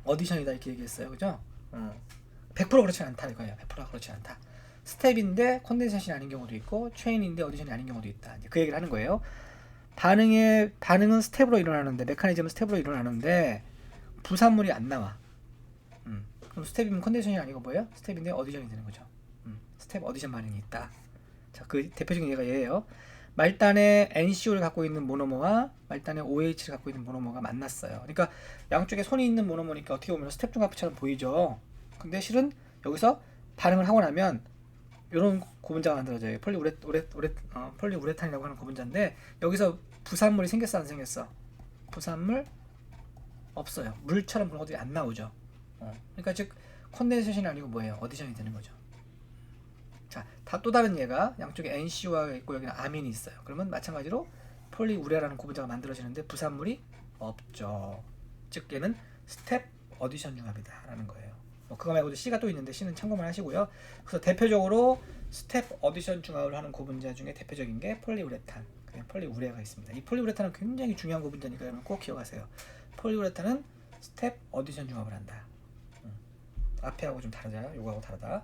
어디션이다 이렇게 얘기했어요. 그죠? 100% 그렇지 않다 이거예요. 100% 그렇지 않다. 스텝인데 컨덴세이션이 아닌 경우도 있고 체인인데 어디션이 아닌 경우도 있다. 이제 그 얘기를 하는 거예요. 반응은 스텝으로 일어나는데 메커니즘은 스텝으로 일어나는데 부산물이 안 나와. 그럼 스텝이면 컨덴세이션이 아니고 뭐예요? 스텝인데 어디션이 되는 거죠. 스텝 어디션 반응이 있다. 자, 그 대표적인 예가 얘예요. 말단에 NCO를 갖고 있는 모노머와 말단에 OH를 갖고 있는 모노머가 만났어요. 그러니까 양쪽에 손이 있는 모노머니까 어떻게 보면 스텝 중합처럼 보이죠. 근데 실은 여기서 반응을 하고 나면 이런 고분자가 만들어져요. 폴리우레탄이라고 하는 고분자인데 여기서 부산물이 생겼어 안 생겼어? 부산물 없어요. 물처럼 그런 것들이 안 나오죠. 그러니까 즉 컨덴세이션이 아니고 뭐예요? 어디션이 되는 거죠. 자, 또 다른 예가 양쪽에 NCO가 있고 여기는 아민이 있어요. 그러면 마찬가지로 폴리우레라는 고분자가 만들어지는데 부산물이 없죠. 즉 얘는 스텝 어디션 융합이다라는 거예요. 그거 말고도 C가 또 있는데 C는 참고만 하시고요. 그래서 대표적으로 스텝 어디션 중합을 하는 고분자 중에 대표적인 게 폴리우레탄, 그냥 폴리우레가 있습니다. 이 폴리우레탄은 굉장히 중요한 고분자니까 여러분 꼭 기억하세요. 폴리우레탄은 스텝 어디션 중합을 한다. 앞에하고 좀 다르죠. 요거하고 다르다.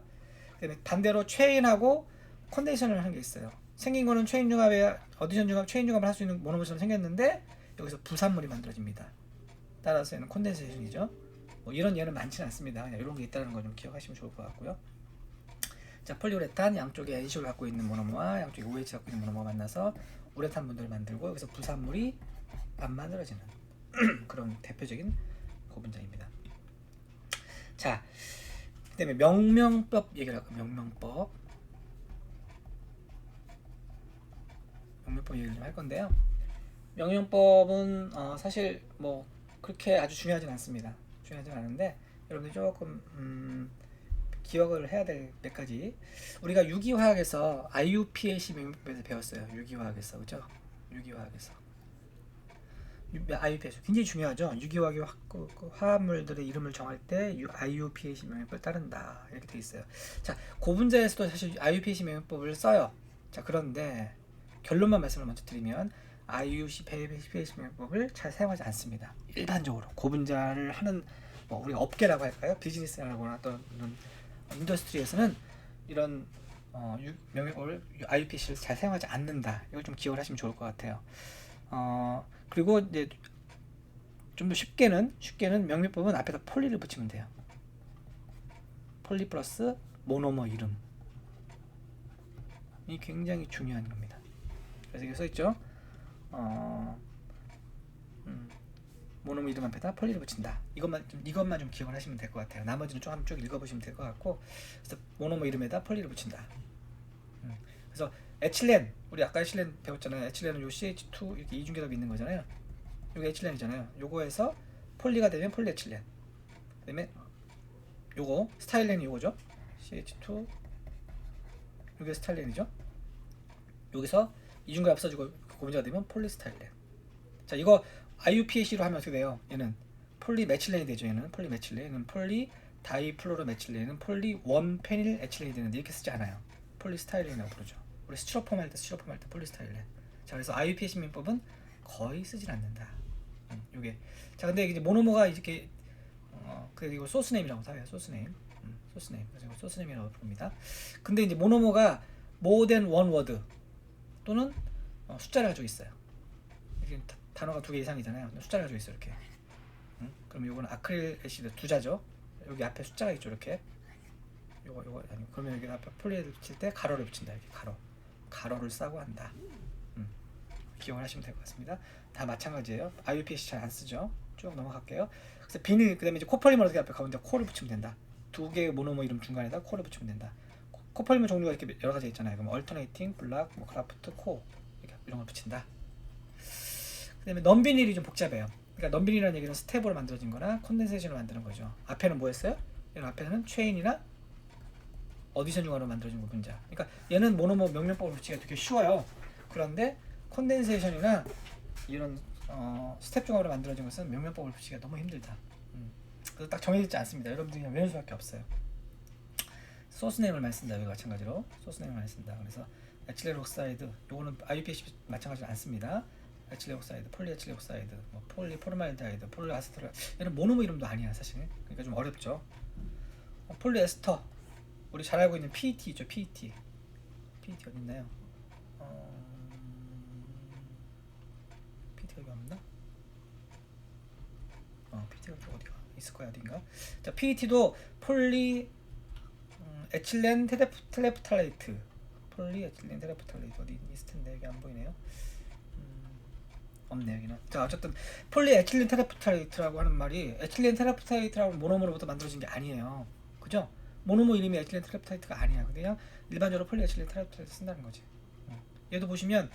그다음에 반대로 체인하고 컨덴세이션을 하는 게 있어요. 생긴 거는 체인 중합에 어디션 중합, 체인 중합을 할 수 있는 모노머처럼 생겼는데 여기서 부산물이 만들어집니다. 따라서 얘는 컨덴세이션이죠. 이런 예는 많지는 않습니다. 그냥 이런 게 있다는 거 좀 기억하시면 좋을 것 같고요. 자, 폴리우레탄 양쪽에 NCO를 갖고 있는 모노머와 양쪽에 OH 갖고 있는 모노머가 만나서 우레탄 분들을 만들고 여기서 부산물이 안 만들어지는 그런 대표적인 고분자입니다. 자, 그다음에 명명법 얘기를 할까? 명명법 얘기를 좀 할 건데요. 명명법은 사실 뭐 그렇게 아주 중요하진 않습니다. 중요하진 않은데 여러분들 조금 기억을 해야 될 몇 가지. 우리가 유기화학에서 IUPAC 명명법에서 배웠어요. 유기화학에서, 그죠? 유기화학에서 IUPAC 굉장히 중요하죠. 유기화학의 화합물들의 이름을 정할 때 IUPAC 명명법을 따른다 이렇게 돼 있어요. 자, 고분자에서도 사실 IUPAC 명명법을 써요. 자, 그런데 결론만 말씀을 먼저 드리면 IUPAC 명명법을 잘 사용하지 않습니다. 일반적으로 고분자를 하는 우리가 업계라고 할까요? 비즈니스라거나 어떤 인더스트리에서는 이런 명명법을 IUPAC를 잘 사용하지 않는다. 이걸 좀 기억을 하시면 좋을 것 같아요. 그리고 이제 좀 더 쉽게는 명명법은 앞에다 폴리를 붙이면 돼요. 폴리 플러스 모노머 이름. 이 굉장히 중요한 겁니다. 그래서 여기 써있죠. 모노머 이름 앞에다 폴리를 붙인다. 이것만 좀 기억을 하시면 될 것 같아요. 나머지는 좀 한번 쭉 읽어보시면 될 것 같고, 그래서 모노머 이름에다 폴리를 붙인다. 그래서 에틸렌, 우리 아까 에틸렌 배웠잖아요. 에틸렌은 요 CH2 이렇게 이중결합이 있는 거잖아요. 요게 에틸렌이잖아요. 요거에서 폴리가 되면 폴리에틸렌. 그다음에 요거 스타일렌이 요거죠. CH2 요게 스타일렌이죠. 여기서 이중결합 없어지고 고분자가 되면 폴리스타일렌. 자, 이거 IUPAC로 하면 어떻게 돼요? 얘는 폴리메틸렌이 되죠. 얘는 폴리메틸렌, 폴리 다이플로로메틸렌은 폴리 원페닐 에틸렌이 되는데 이렇게 쓰지 않아요. 폴리스타일렌이라고 부르죠. 우리 스티로폼 할 때 폴리스타일렌. 자, 그래서 IUPAC 민법은 거의 쓰질 않는다. 요게. 자, 근데 이제 모노머가 이렇게 그리고 소스네임이라고 해요. 소스네임. 그래서 소스네임이라고 부릅니다. 근데 이제 모노머가 more than one word 또는 숫자를 가지고 있어요. 이게 단어가 2개 이상이잖아요. 숫자를 가지고 있어요. 이렇게. 그럼 요거는 아크릴 애시드 두자죠. 여기 앞에 숫자가 있죠. 이렇게. 요거 아니 그러면 여기 앞에 폴리를 붙일 때 가로를 붙인다. 이렇게 가로를 싸고 한다. 기억을 하시면 될 것 같습니다. 다 마찬가지예요. IUPAC 잘 안 쓰죠. 쭉 넘어갈게요. 그래서 비닐, 그다음에 이제 코폴리머 어떻게 앞에 가운데 코를 붙이면 된다. 2개의 모노머 이름 중간에다 코를 붙이면 된다. 코폴리머 종류가 이렇게 여러 가지 있잖아요. 그럼 얼터네이팅, 블락, 크라프트, 코 이런 걸 붙인다. 그다음에 넘비닐이 좀 복잡해요. 그러니까 넘비닐이라는 얘기는 스텝으로 만들어진 거나 콘덴세이션으로 만드는 거죠. 앞에는 뭐였어요? 얘는 앞에는 체인이나 어디션 중화로 만들어진 고분자. 그러니까 얘는 모노머 명명법을 붙이기가 되게 쉬워요. 그런데 콘덴세이션이나 이런 스텝 중화로 만들어진 것은 명명법을 붙이기가 너무 힘들다. 그래서 딱 정해져 있지 않습니다. 여러분들이 그냥 외울 수밖에 없어요. 소스네임을 많이 쓴다. 여기 마찬가지로 소스네임을 많이 쓴다. 그래서 에틸렌 옥사이드, 요거는 IUPAC 마찬가지로 안 씁니다. 에틸렌 옥사이드, 폴리에틸렌 옥사이드, 폴리포르말데하이드, 폴리아세토르, 얘는 모노머 이름도 아니야 사실. 그러니까 좀 어렵죠. 폴리에스터, 우리 잘 알고 있는 PET 있죠. PET 어디 있나요? PET가 여기 없나? PET가 어디가 있을 거야. 어딘가. 자, PET도 폴리 에틸렌 테레프탈레이트, 폴리에틸렌 테레프탈레이트 어디 있을 텐데 여기 안 보이네요. 없네 여기는. 자, 어쨌든 폴리에틸렌 테레프탈레이트라고 하는 말이 에틸렌 테레프탈레이트라고 모노머로부터 만들어진 게 아니에요. 그죠? 모노머 이름이 에틸렌 테레프탈레이트가 아니야. 그냥 일반적으로 폴리에틸렌 테레프탈레이트 쓴다는 거지. 얘도 보시면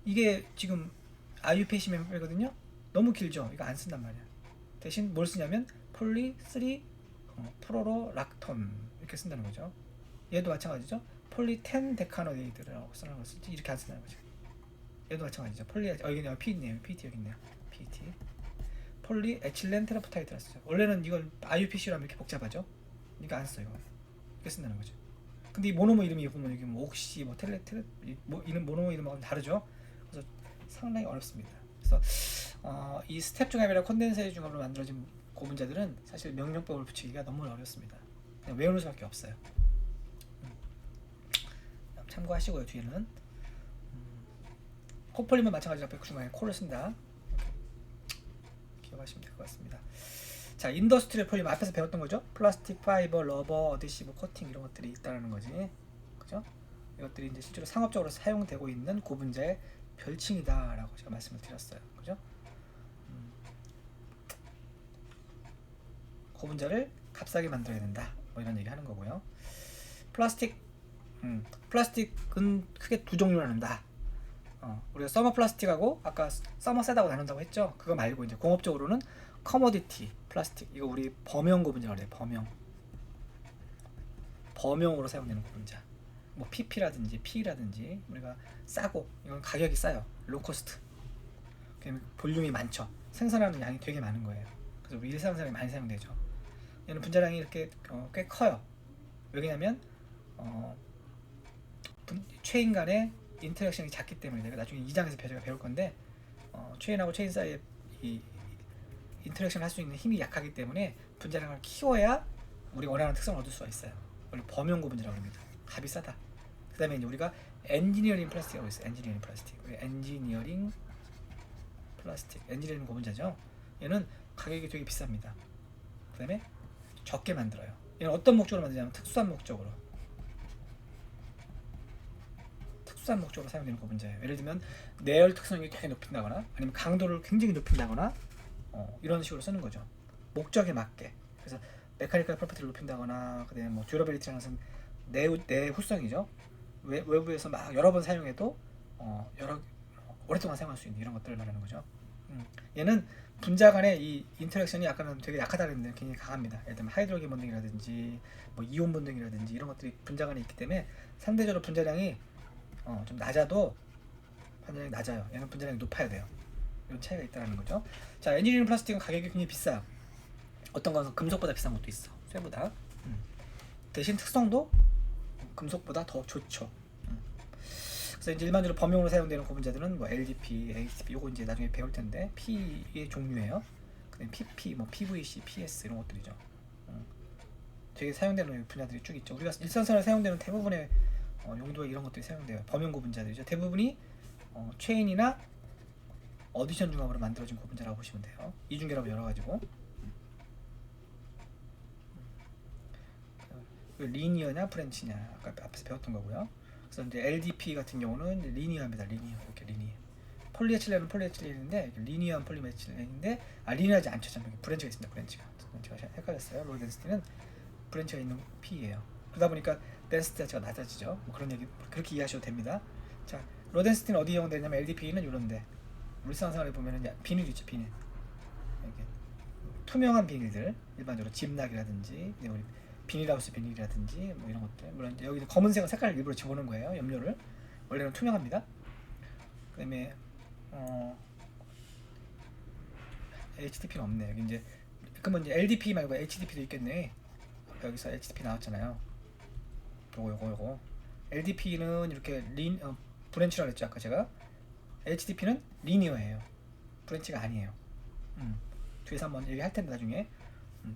이게 지금 IUPAC 멤버거든요. 너무 길죠. 이거 안 쓴단 말이야. 대신 뭘 쓰냐면 폴리 3 프로로 락톤 이렇게 쓴다는 거죠. 얘도 마찬가지죠. 폴리텐 데카노데이드라고 쓰는 것을 이렇게 안 쓴다는 거죠. 얘도 마찬가지죠. 여기 P 있네요. PT 여기 있네요. PT 폴리 에틸렌 테라포타이트라 쓰죠. 원래는 이건 IUPAC로 하면 이렇게 복잡하죠. 이거 안 써요. 이렇게 쓴다는 거죠. 근데 이 모노머 이름이 보면 여기 뭐 옥시 뭐 텔레 뭐 이름 모노머 이름하고는 다르죠. 그래서 상당히 어렵습니다. 그래서 이 스텝 중합이나 콘덴서의 중합으로 만들어진 고분자들은 사실 명령법을 붙이기가 너무 어렵습니다. 그냥 외우는 수밖에 없어요. 참고하시고요. 뒤에는 코폴리머 마찬가지로 앞에 중간에 콜을 쓴다. 기억하시면 될 것 같습니다. 자, 인더스트리얼 폴리머 앞에서 배웠던 거죠. 플라스틱, 파이버, 러버, 어드시브, 코팅 이런 것들이 있다는 거지. 그죠? 이것들이 이제 실제로 상업적으로 사용되고 있는 고분자의 별칭이다라고 제가 말씀을 드렸어요. 그죠? 고분자를 값싸게 만들어야 된다. 뭐 이런 얘기 하는 거고요. 플라스틱은 크게 두 종류로 나눈다. 우리가 서머 플라스틱하고 아까 서머 셋하고 나눈다고 했죠. 그거 말고 이제 공업적으로는 커머디티 플라스틱, 이거 우리 범용 고분자라고 해요. 범용으로 사용되는 고분자, 뭐 PP라든지 PE라든지 우리가 싸고, 이건 가격이 싸요. 로코스트, 볼륨이 많죠. 생산하는 양이 되게 많은 거예요. 그래서 우리 일상생활에 많이 사용되죠. 얘는 분자량이 이렇게 꽤 커요. 왜냐면 체인 간의 인터랙션이 작기 때문에. 내가 나중에 2장에서 배울 건데 체인하고 체인 사이에 이 인터랙션을 할 수 있는 힘이 약하기 때문에 분자량을 키워야 우리가 원하는 특성을 얻을 수가 있어요. 원래 범용 고분자라고 합니다. 값이 싸다. 그 다음에 이제 우리가 엔지니어링 플라스틱이라고 있어요. 엔지니어링 플라스틱, 엔지니어링 고분자죠. 얘는 가격이 되게 비쌉니다. 그 다음에 적게 만들어요. 얘는 어떤 목적으로 만드냐면 특수한 목적으로 사용되는 고분자예요. 예를 들면 내열 특성이 되게 높인다거나 아니면 강도를 굉장히 높인다거나 이런 식으로 쓰는 거죠. 목적에 맞게. 그래서 메카니컬 프로퍼티를 높인다거나, 그다음에 뭐 듀러빌리티라는 것은 내후성이죠. 외부에서 막 여러 번 사용해도 오랫동안 사용할 수 있는 이런 것들을 말하는 거죠. 얘는 분자 간의 이 인터랙션이 아까는 되게 약하다는 데 굉장히 강합니다. 예를 들면 하이드로겐 본등이라든지 뭐 이온 본등이라든지 이런 것들이 분자 간에 있기 때문에 상대적으로 분자량이 좀 낮아도 분자량이 낮아요. 얘는 분자량이 높아야 돼요. 이런 차이가 있다는 거죠. 자, 엔지니어링 플라스틱은 가격이 굉장히 비싸요. 어떤 것은 금속보다 비싼 것도 있어. 쇠보다. 대신 특성도 금속보다 더 좋죠. 그래서 이제 일반적으로 범용으로 사용되는 고분자들은 뭐 LDP, HDP, 요거 이제 나중에 배울 텐데 P의 종류예요. 그다음에 PP, 뭐 PVC, PS 이런 것들이죠. 되게 사용되는 분야들이 쭉 있죠. 우리가 일상생활에 사용되는 대부분의 용도에 이런 것들이 사용돼요. 범용 고분자들이죠. 대부분이 체인이나 어디션 중합으로 만들어진 고분자라고 보시면 돼요. 이중결합 여러 가지고. 리니어냐 브랜치냐 아까 앞에서 배웠던 거고요. 그래서 이제 LDP 같은 경우는 리니어입니다. 이렇게 리니어. 폴리에틸렌은 폴리에틸렌인데 리니어한 폴리메틸렌인데 리니어하지 않죠. 참 브랜치가 있습니다. 브랜치가 헷갈렸어요. 로 덴시티는 브랜치가 있는 P예요. 그러다 보니까 덴시티 자체가 낮아지죠. 뭐 그런 얘기 그렇게 이해하셔도 됩니다. 자, 로 덴시티는 어디 이용되냐면 LDP는 이런데 일상생활에 보면은 비닐 있죠. 비닐. 이렇게 투명한 비닐들, 일반적으로 집락이라든지 우리 비닐하우스 비닐이라든지 뭐 이런 것들. 물론 여기 검은색 색깔을 일부러 집어넣은 거예요. 염료를. 원래는 투명합니다. 그다음에 HDP는 없네. 여기 이제 그러면 이제 LDP 말고 HDP도 있겠네. 여기서 HDP 나왔잖아요. 요거. LDP는 이렇게 브랜치라고 했죠. 아까 제가. HDP는 리니어예요. 브랜치가 아니에요. 뒤에서 한번 얘기할 텐데 나중에.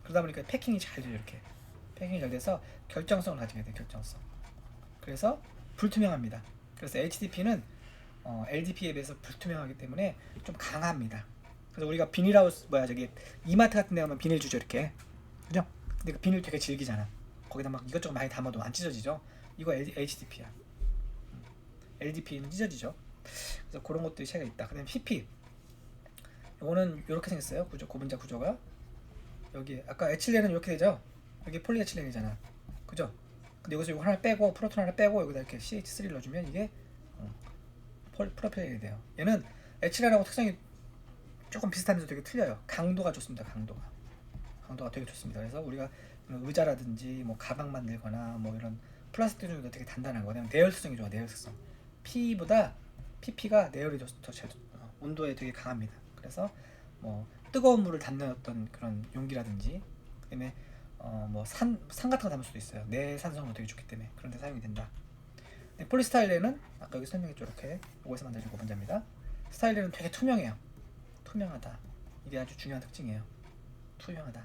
그러다 보니까 패킹이 잘 돼요. 이렇게. 패킹이 잘 돼서 결정성을 가지게 돼요. 결정성. 그래서 불투명합니다. 그래서 HDP는 LDP에 비해서 불투명하기 때문에 좀 강합니다. 그래서 우리가 비닐하우스 이마트 같은 데 가면 비닐 주죠. 이렇게. 그죠? 근데 그 비닐 되게 질기잖아. 거기다 막 이것저것 많이 담아도 안 찢어지죠. 이거 HDP야. LDP는 찢어지죠. 그래서 그런 것들이 차이가 있다. 그다음에 PP. 이거는 이렇게 생겼어요. 고분자 구조가. 여기 아까 에틸렌은 이렇게 되죠. 여기 폴리에틸렌이잖아. 그죠? 근데 여기서 이거 하나 빼고 프로톤 하나 빼고 여기다 이렇게 CH3를 넣어주면 이게 프로필렌이 돼요. 얘는 에틸렌하고 특성이 조금 비슷하면서 되게 틀려요. 강도가 좋습니다. 강도가 되게 좋습니다. 그래서 우리가 의자라든지 뭐 가방 만들거나 뭐 이런 플라스틱 중에도 되게 단단한 거. 왜냐면 내열수성이 좋아. 내열수성. P보다 PP가 내열이 더 온도에 되게 강합니다. 그래서 뭐 뜨거운 물을 담는 어떤 그런 용기라든지, 그다음에 뭐 산 같은 거 담을 수도 있어요. 내산성도 되게 좋기 때문에 그런 데 사용이 된다. 네, 폴리스타일렌은 아까 여기 설명했죠. 이렇게 요거에서 만들어진 고분자입니다. 스타일렌은 되게 투명해요. 투명하다. 이게 아주 중요한 특징이에요. 투명하다.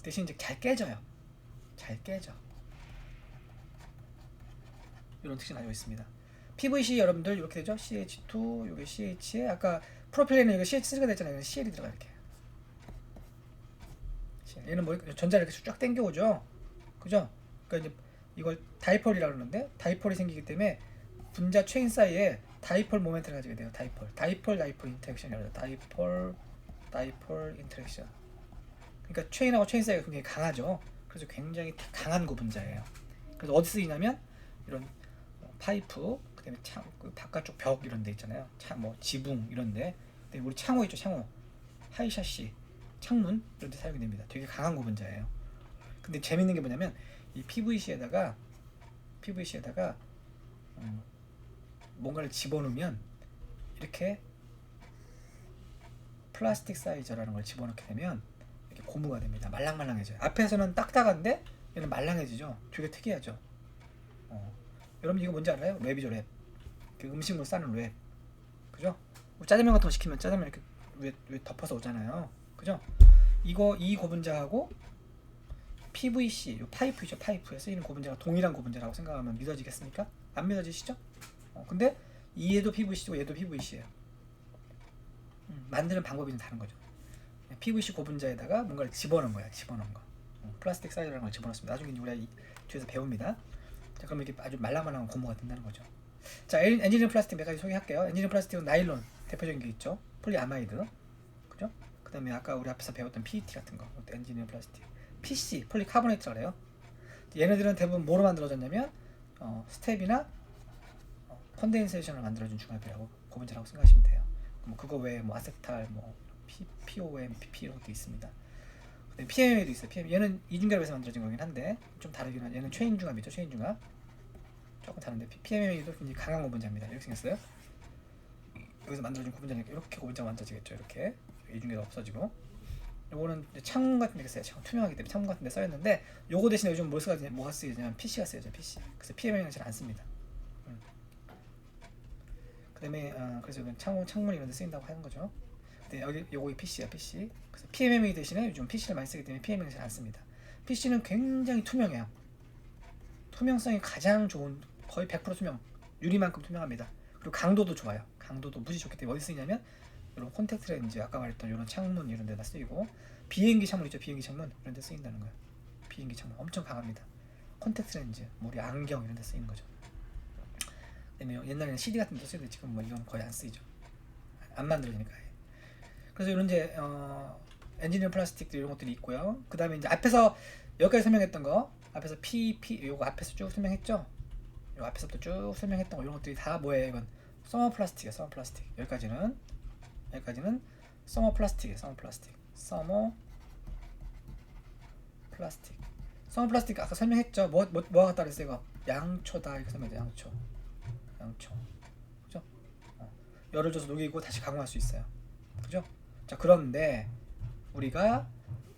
대신 이제 잘 깨져요. 잘 깨져. 이런 특징 가지고 있습니다. PVC 여러분들 이렇게 되죠. CH2, 요게 CH에 아까 프로필렌은 이거 CH3가 됐잖아요. 이건 CL이 들어가 이렇게. 얘는 뭐 전자를 이렇게 쫙 당겨오죠. 그죠? 그러니까 이제 이걸 다이폴이라고 그러는데, 다이폴이 생기기 때문에 분자 체인 사이에 다이폴 모멘트를 가지게 돼요. 다이폴 인터랙션이라고 해요. 다이폴 인터랙션. 그러니까 체인하고 체인 사이가 굉장히 강하죠. 그래서 굉장히 강한 고분자예요. 그래서 어디 쓰이냐면 이런 파이프, 그다음에 그 바깥쪽 벽 이런 데 있잖아요. 뭐 지붕 이런 데. 그다음에 우리 창호 있죠. 창호. 하이샤시, 창문 이런 데 사용이 됩니다. 되게 강한 고분자예요. 근데 재밌는 게 뭐냐면 이 PVC에다가 뭔가를 집어넣으면 이렇게 플라스틱 사이저라는 걸 집어넣게 되면 이렇게 고무가 됩니다. 말랑말랑해져요. 앞에서는 딱딱한데 얘는 말랑해지죠. 되게 특이하죠. 여러분 이거 뭔지 알아요? 랩이죠, 랩. 그 음식물 싸는 랩. 그죠? 짜장면 같은 거 시키면 짜장면 이렇게 위에 덮어서 오잖아요. 그죠? 이 고분자하고 PVC, 요 파이프죠. 파이프에 쓰이는 고분자가 동일한 고분자라고 생각하면 믿어지겠습니까? 안 믿어지시죠? 근데 얘도 PVC고 얘도 PVC예요. 만드는 방법이 좀 다른 거죠. PVC 고분자에다가 뭔가를 집어넣은 거야. 집어넣은 거. 플라스틱 사이즈라는 걸 집어넣습니다. 나중에 우리가 뒤에서 배웁니다. 자, 그럼 이렇게 아주 말랑말랑한 고무가 된다는 거죠. 자, 엔지니어 플라스틱 몇 가지 소개할게요. 엔지니어 플라스틱은 나일론 대표적인 게 있죠. 폴리아마이드, 그죠? 그 다음에 아까 우리 앞에서 배웠던 PET 같은 거, 엔지니어 플라스틱. PC, 폴리카보네이트라고 해요. 얘네들은 대부분 뭐로 만들어졌냐면 스텝이나 컨덴세이션을 만들어준 중합이라고, 고분자라고 생각하시면 돼요. 뭐 그거 외에 뭐 아세탈, 뭐 POM, PP 이런 것도 있습니다. PMMA도 있어요. 얘는 이중결합에서 만들어진 거긴 한데 좀 다르긴 한, 얘는 체인 중합이죠. 체인 중합 조금 다른데 PMMA도 굉장히 강한 고분자입니다. 이렇게 생겼어요. 여기서 만들어진 고분자니까 이렇게 고분자가 만들어지겠죠. 이렇게 이중결합 없어지고, 요거는 창문 같은 데 써요. 투명하기 때문에 창문 같은 데 써있는데, 요거 대신에 요즘 뭐가 쓰이냐면 PC가 쓰여져. PC. 그래서 PMMA는 잘 안 씁니다. 그 다음에 그래서 창문 이런 데 쓰인다고 하는 거죠. 네, 여기 요거 PC야, PC. 그래서 PMMA 대신에 요즘 PC를 많이 쓰기 때문에 PMMA는 잘 안 씁니다. PC는 굉장히 투명해요. 투명성이 가장 좋은, 거의 100% 투명, 유리만큼 투명합니다. 그리고 강도도 좋아요. 강도도 무지 좋기 때문에 어디 쓰이냐면 이런 콘택트 렌즈, 아까 말했던 이런 창문 이런 데다 쓰이고, 비행기 창문 있죠. 비행기 창문 이런 데 쓰인다는 거예요. 비행기 창문 엄청 강합니다. 콘택트 렌즈, 뭐 우리 안경 이런 데 쓰이는 거죠. 옛날에는 CD 같은 데 쓰이는데 지금 뭐 이건 거의 안 쓰이죠. 안 만들어지니까. 그래서 이런 이제 엔지니어 플라스틱들 이런 것들이 있고요. 그 다음에 이제 앞에서 여기까지 설명했던 거, 앞에서 요거 앞에서 쭉 설명했죠. 요 앞에서부터 쭉 설명했던 거, 이런 것들이 다 뭐예요? 이건 서머 플라스틱이에요. 서머 플라스틱. 여기까지는 서머 플라스틱이에요. 서머 플라스틱. 서머 플라스틱 아까 설명했죠. 뭐가 같다 그랬어요? 이거 양초다 이렇게 설명해요. 양초. 그죠? 열을 줘서 녹이고 다시 가공할 수 있어요. 그죠? 자, 그런데 우리가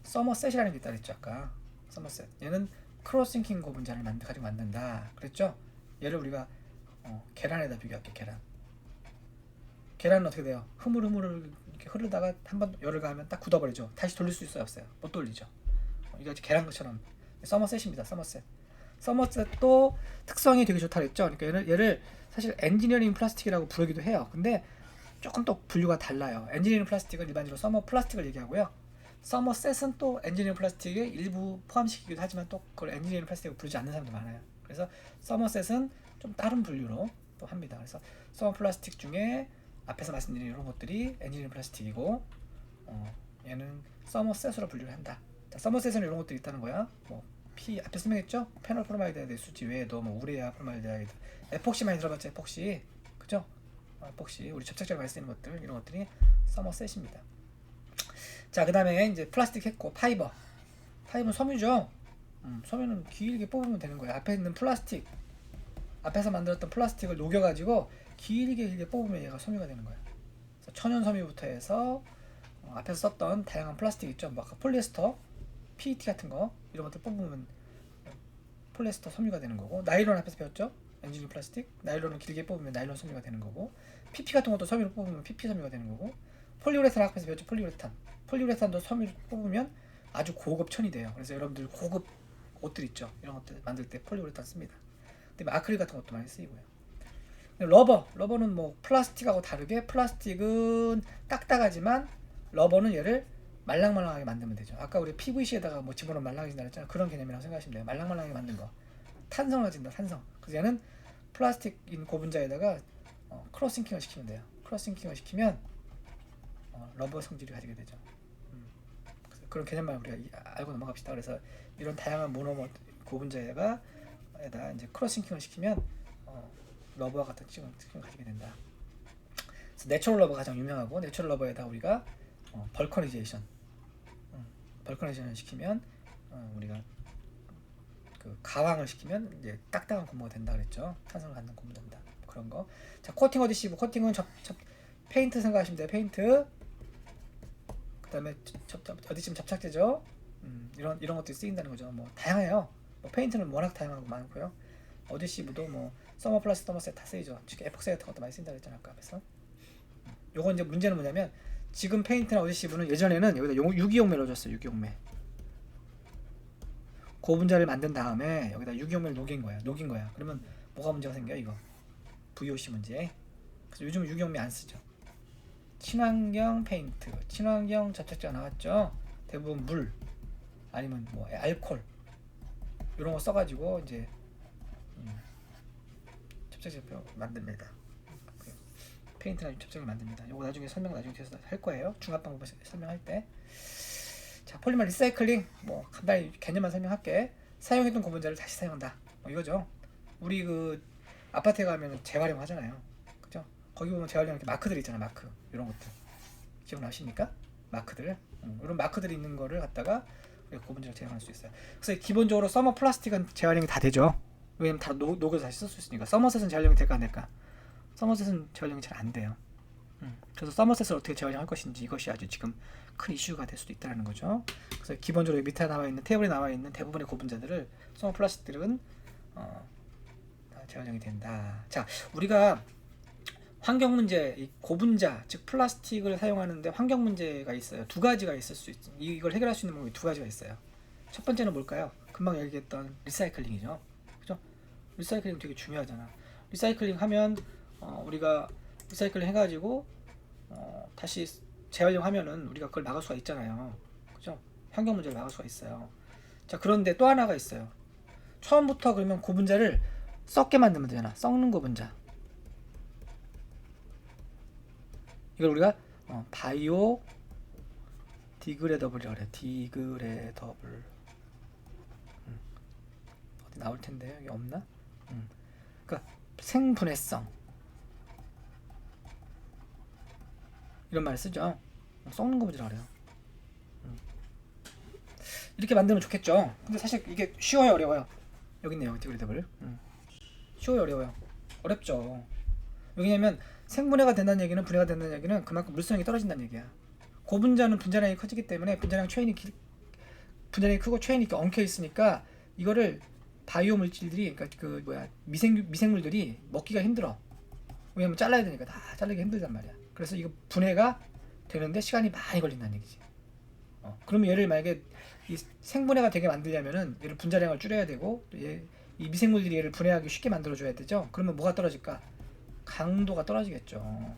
서머셋이라는 게 있다 그랬죠. 아까 서머셋. 얘는 크로싱킹 고분자를 가지고 만든다 그랬죠. 얘를 우리가 계란에다 비교할게요. 계란은 어떻게 돼요? 흐물흐물 이렇게 흐르다가 한번 열을 가하면 딱 굳어버리죠. 다시 돌릴 수 있어요, 없어요? 못 돌리죠. 이거 계란 것처럼 서머셋입니다. 서머셋도 특성이 되게 좋다 그랬죠. 그러니까 얘를 사실 엔지니어링 플라스틱이라고 부르기도 해요. 근데 조금 또 분류가 달라요. 엔지니어링 플라스틱은 일반적으로 서머 플라스틱을 얘기하고요. 서머셋은 또 엔지니어링 플라스틱에 일부 포함시키기도 하지만 또 그걸 엔지니어링 플라스틱으로 부르지 않는 사람도 많아요. 그래서 서머셋은 좀 다른 분류로 또 합니다. 그래서 서머 플라스틱 중에 앞에서 말씀드린 이런 것들이 엔지니어링 플라스틱이고, 얘는 서머셋으로 분류를 한다. 자, 서머셋에는 이런 것들이 있다는 거야. 뭐 앞에 설명했죠? 페놀포르말데하이드 수지 외에도 뭐 우레아 포르말데하이드, 에폭시 많이 들어봤죠? 에폭시, 그죠? 에폭시 우리 접착제로 많이 쓰는 것들, 이런 것들이 서머셋입니다. 자, 그 다음에 이제 플라스틱 했고, 파이버는 섬유죠. 소면은 길게 뽑으면 되는 거예요. 앞에 있는 플라스틱, 앞에서 만들었던 플라스틱을 녹여가지고 길게 뽑으면 얘가 섬유가 되는 거예요. 그래서 천연 섬유부터 해서 앞에서 썼던 다양한 플라스틱 있죠. 뭐 아까 폴리에스터, PET 같은 거 이런 것들 뽑으면 폴리에스터 섬유가 되는 거고, 나일론 앞에서 배웠죠. 엔지니어 플라스틱, 나일론을 길게 뽑으면 나일론 섬유가 되는 거고, PP 같은 것도 섬유를 뽑으면 PP 섬유가 되는 거고, 폴리우레탄 앞에서 배웠죠. 폴리우레탄도 섬유를 뽑으면 아주 고급 천이 돼요. 그래서 여러분들 고급 옷들 있죠. 이런 것들 만들 때 폴리우레탄 씁니다. 근데 아크릴 같은 것도 많이 쓰이고요. 러버는 뭐 플라스틱하고 다르게 플라스틱은 딱딱하지만 러버는 얘를 말랑말랑하게 만들면 되죠. 아까 우리 PVC에다가 뭐 집어넣으면 말랑해진다 했잖아요. 그런 개념이라고 생각하시면 돼요. 말랑말랑하게 만든 거. 탄성을 가진다, 탄성. 그래서 얘는 플라스틱인 고분자에다가 크로스싱킹을 시키면 돼요. 크로스싱킹을 시키면 러버 성질을 가지게 되죠. 그래서 그런 개념만 우리가 알고 넘어갑시다. 그래서 이런 다양한 모노머 고분자에다가 이제 크로스싱킹을 시키면 러버와 같은 특징을 가지게 된다. 그래서 내추럴 러버 가장 유명하고, 내추럴 러버에다 우리가 벌커니제이션을 시키면 우리가 그 가왕을 시키면 이제 딱딱한 고무가 된다 그랬죠. 탄성을 갖는 고무 된다. 그런 거. 자, 코팅 어디시브. 코팅은 페인트 생각하시면 돼요. 페인트. 그다음에 어디쯤 접착제죠. 이런 것들이 쓰인다는 거죠. 뭐 다양해요. 뭐 페인트는 워낙 다양하고 많고요. 어디시브도 뭐 서머플러스 더머셋 다 쓰이죠. 특히 에폭시 같은 것도 많이 쓰인다고 했잖아요. 아까 앞에서. 요건 이제 문제는 뭐냐면, 지금 페인트나 어디시브는 예전에는 여기다 유기용매를 넣어줬어요. 유기용매. 고분자를 만든 다음에 여기다 유기용매를 녹인 거야. 그러면 뭐가 문제가 생겨요? 이거 VOC 문제. 그래서 요즘 유기용매 안 쓰죠. 친환경 페인트, 친환경 접착제가 나왔죠. 대부분 물 아니면 뭐 알코올 이런 거 써가지고 이제 접착제 만듭니다. 페인트나 접착제를 만듭니다. 이거 나중에 뒤에서 할 거예요. 중합 방법 설명할 때. 자, 폴리머 리사이클링, 뭐 간단히 개념만 설명할게. 사용했던 고분자를 다시 사용한다. 이거죠. 우리 그 아파트에 가면 재활용 하잖아요. 그죠? 거기 보면 재활용 이렇게 마크들 있잖아. 마크 이런 것들 기억나십니까? 마크들. 이런 마크들이 있는 거를 갖다가 고분자를 재활용할 수 있어요. 그래서 기본적으로 서머 플라스틱은 재활용이 다 되죠. 왜냐면 다 녹여서 다시 쓸 수 있으니까. 서머셋은 재활용이 될까 안 될까? 서머셋은 재활용이 잘 안 돼요. 그래서 서머셋을 어떻게 재활용할 것인지, 이것이 아주 지금 큰 이슈가 될 수도 있다는 거죠. 그래서 기본적으로 밑에 테이블에 나와 있는 대부분의 고분자들을, 서머 플라스틱들은 다 재활용이 된다. 자, 우리가 환경 문제, 이 고분자 즉 플라스틱을 사용하는데 환경 문제가 있어요. 두 가지가 있을 수 있죠. 이걸 해결할 수 있는 방법이 두 가지가 있어요. 첫 번째는 뭘까요? 금방 얘기했던 리사이클링이죠. 그죠? 리사이클링 되게 중요하잖아. 리사이클링 하면 우리가 리사이클링 해가지고 다시 재활용하면은 우리가 그걸 막을 수가 있잖아요. 그죠? 환경 문제를 막을 수가 있어요. 자, 그런데 또 하나가 있어요. 처음부터 그러면 고분자를 썩게 만들면 되잖아. 썩는 고분자. 이걸 우리가 바이오 디그레더블이라고 그래. 디그레더블. 어디 나올 텐데 여기 없나? 그러니까 생분해성 이런 말을 쓰죠. 썩는 고분자라고 그래요. 이렇게 만들면 좋겠죠. 근데 사실 이게 쉬워요, 어려워요? 여기 있네요. 디그레더블. 쉬워요, 어려워요? 어렵죠. 왜냐면 생분해가 된다는 얘기는, 분해가 된다는 얘기는 그만큼 물성이 떨어진다는 얘기야. 고분자는 분자량이 커지기 때문에 분자량이 크고 체인이 이렇게 엉켜 있으니까 이거를 바이오 물질들이, 그러니까 미생물들이 먹기가 힘들어. 왜냐면 잘라야 되니까 다 자르기 힘들단 말이야. 그래서 이거 분해가 되는데 시간이 많이 걸린다는 얘기지. 그러면 얘를 만약에 이 생분해가 되게 만들려면은 얘를 분자량을 줄여야 되고, 또 이 미생물들이 얘를 분해하기 쉽게 만들어줘야 되죠. 그러면 뭐가 떨어질까? 강도가 떨어지겠죠.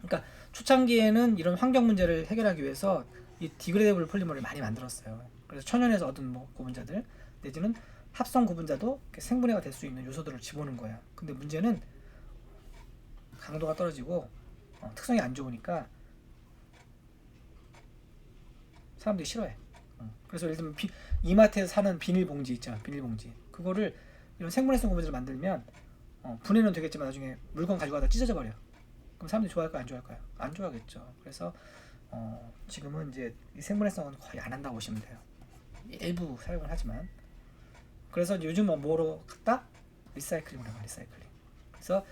그러니까 초창기에는 이런 환경 문제를 해결하기 위해서 이 디그레이더블 폴리머를 많이 만들었어요. 그래서 천연에서 얻은 고분자들 내지는 합성 고분자도 생분해가 될 수 있는 요소들을 집어넣는 거야. 근데 문제는 강도가 떨어지고 특성이 안 좋으니까 사람들이 싫어해. 그래서 예를 들면 이마트에서 사는 비닐봉지 있잖아. 비닐봉지. 그거를 이런 생분해성 고분자를 만들면 분해는 되겠지만 나중에 물건 가지고 가다 찢어져 버려. 그럼 사람들이 좋아할까요? 안 좋아할까요? 안 좋아하겠죠. 그래서 지금은 이제 이 생분해성은 거의 안 한다고 보시면 돼요. 일부 사용을 하지만, 그래서 요즘은 뭐로 갔다? 리사이클링으로 가, 리사이클링. 그래서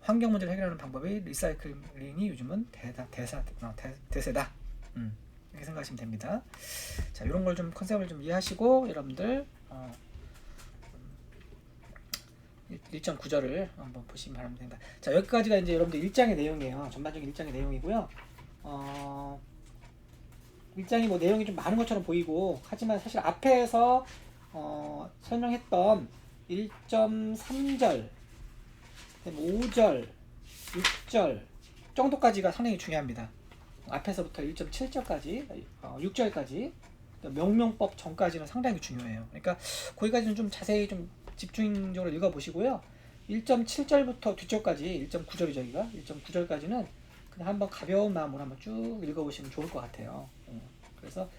환경 문제를 해결하는 방법이 리사이클링이 요즘은 대세다. 이렇게 생각하시면 됩니다. 자, 이런 걸 좀 컨셉을 좀 이해하시고 여러분들 1.9절을 한번 보시면 바랍니다. 자, 여기까지가 이제 여러분들 1장의 내용이에요. 전반적인 1장의 내용이고요. 일장이 뭐 내용이 좀 많은 것처럼 보이고 하지만 사실 앞에서 설명했던 1.3절, 5절, 6절 정도까지가 상당히 중요합니다. 앞에서부터 1.7절까지, 6절까지 명명법 전까지는 상당히 중요해요. 그러니까 거기까지는 좀 자세히 좀 집중적으로 읽어보시고요. 1.7절부터 뒤쪽까지 1.9절이죠. 여기가 1.9절까지는 그냥 한번 가벼운 마음으로 한번 쭉 읽어보시면 좋을 것 같아요. 그래서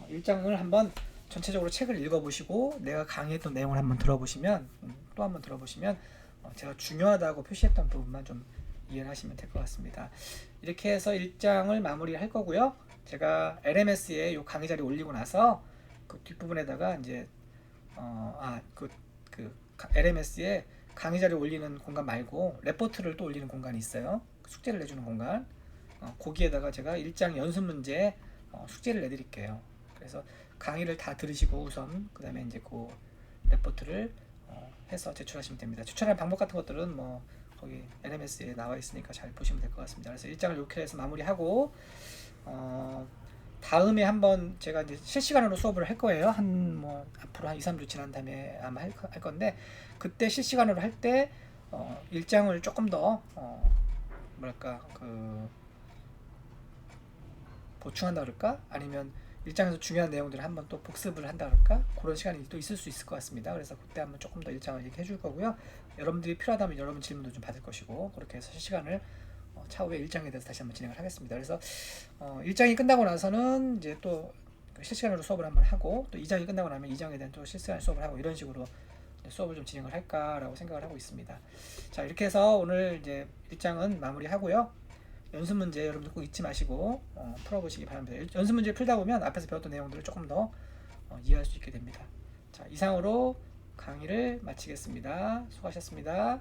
1장을 한번 전체적으로 책을 읽어보시고 내가 강의했던 내용을 한번 들어보시면 또 한번 들어보시면 제가 중요하다고 표시했던 부분만 좀 이해를 하시면 될 것 같습니다. 이렇게 해서 1장을 마무리할 거고요. 제가 LMS에 요 강의 자리 올리고 나서 그 뒷부분에다가 이제 LMS에 강의 자리 올리는 공간 말고 레포트를 또 올리는 공간이 있어요. 숙제를 내주는 공간. 거기에다가 제가 1장 연습 문제 숙제를 내드릴게요. 그래서 강의를 다 들으시고 우선 그 다음에 이제 그 레포트를 해서 제출하시면 됩니다. 추천할 방법 같은 것들은 뭐 거기 LMS에 나와 있으니까 잘 보시면 될 것 같습니다. 그래서 1장을 이렇게 해서 마무리하고 다음에 한번 제가 이제 실시간으로 수업을 할 거예요. 뭐 앞으로 한 2, 3주 지난 다음에 아마 할 건데 그때 실시간으로 할 때 1장을 조금 더 보충한다 그럴까? 아니면 1장에서 중요한 내용들을 한번 또 복습을 한다 그럴까? 그런 시간이 또 있을 수 있을 것 같습니다. 그래서 그때 한번 조금 더 1장을 얘기해 줄 거고요. 여러분들이 필요하다면 여러분 질문도 좀 받을 것이고 그렇게 해서 실시간을 차후에 1장에 대해서 다시 한번 진행을 하겠습니다. 그래서 1장이 끝나고 나서는 이제 또 실시간으로 수업을 한번 하고 또 2장이 끝나고 나면 2장에 대한 또 실시간 수업을 하고 이런 식으로 수업을 좀 진행을 할까라고 생각을 하고 있습니다. 자, 이렇게 해서 오늘 이제 1장은 마무리하고요. 연습 문제 여러분들 꼭 잊지 마시고 풀어보시기 바랍니다. 연습 문제 풀다 보면 앞에서 배웠던 내용들을 조금 더 이해할 수 있게 됩니다. 자, 이상으로 강의를 마치겠습니다. 수고하셨습니다.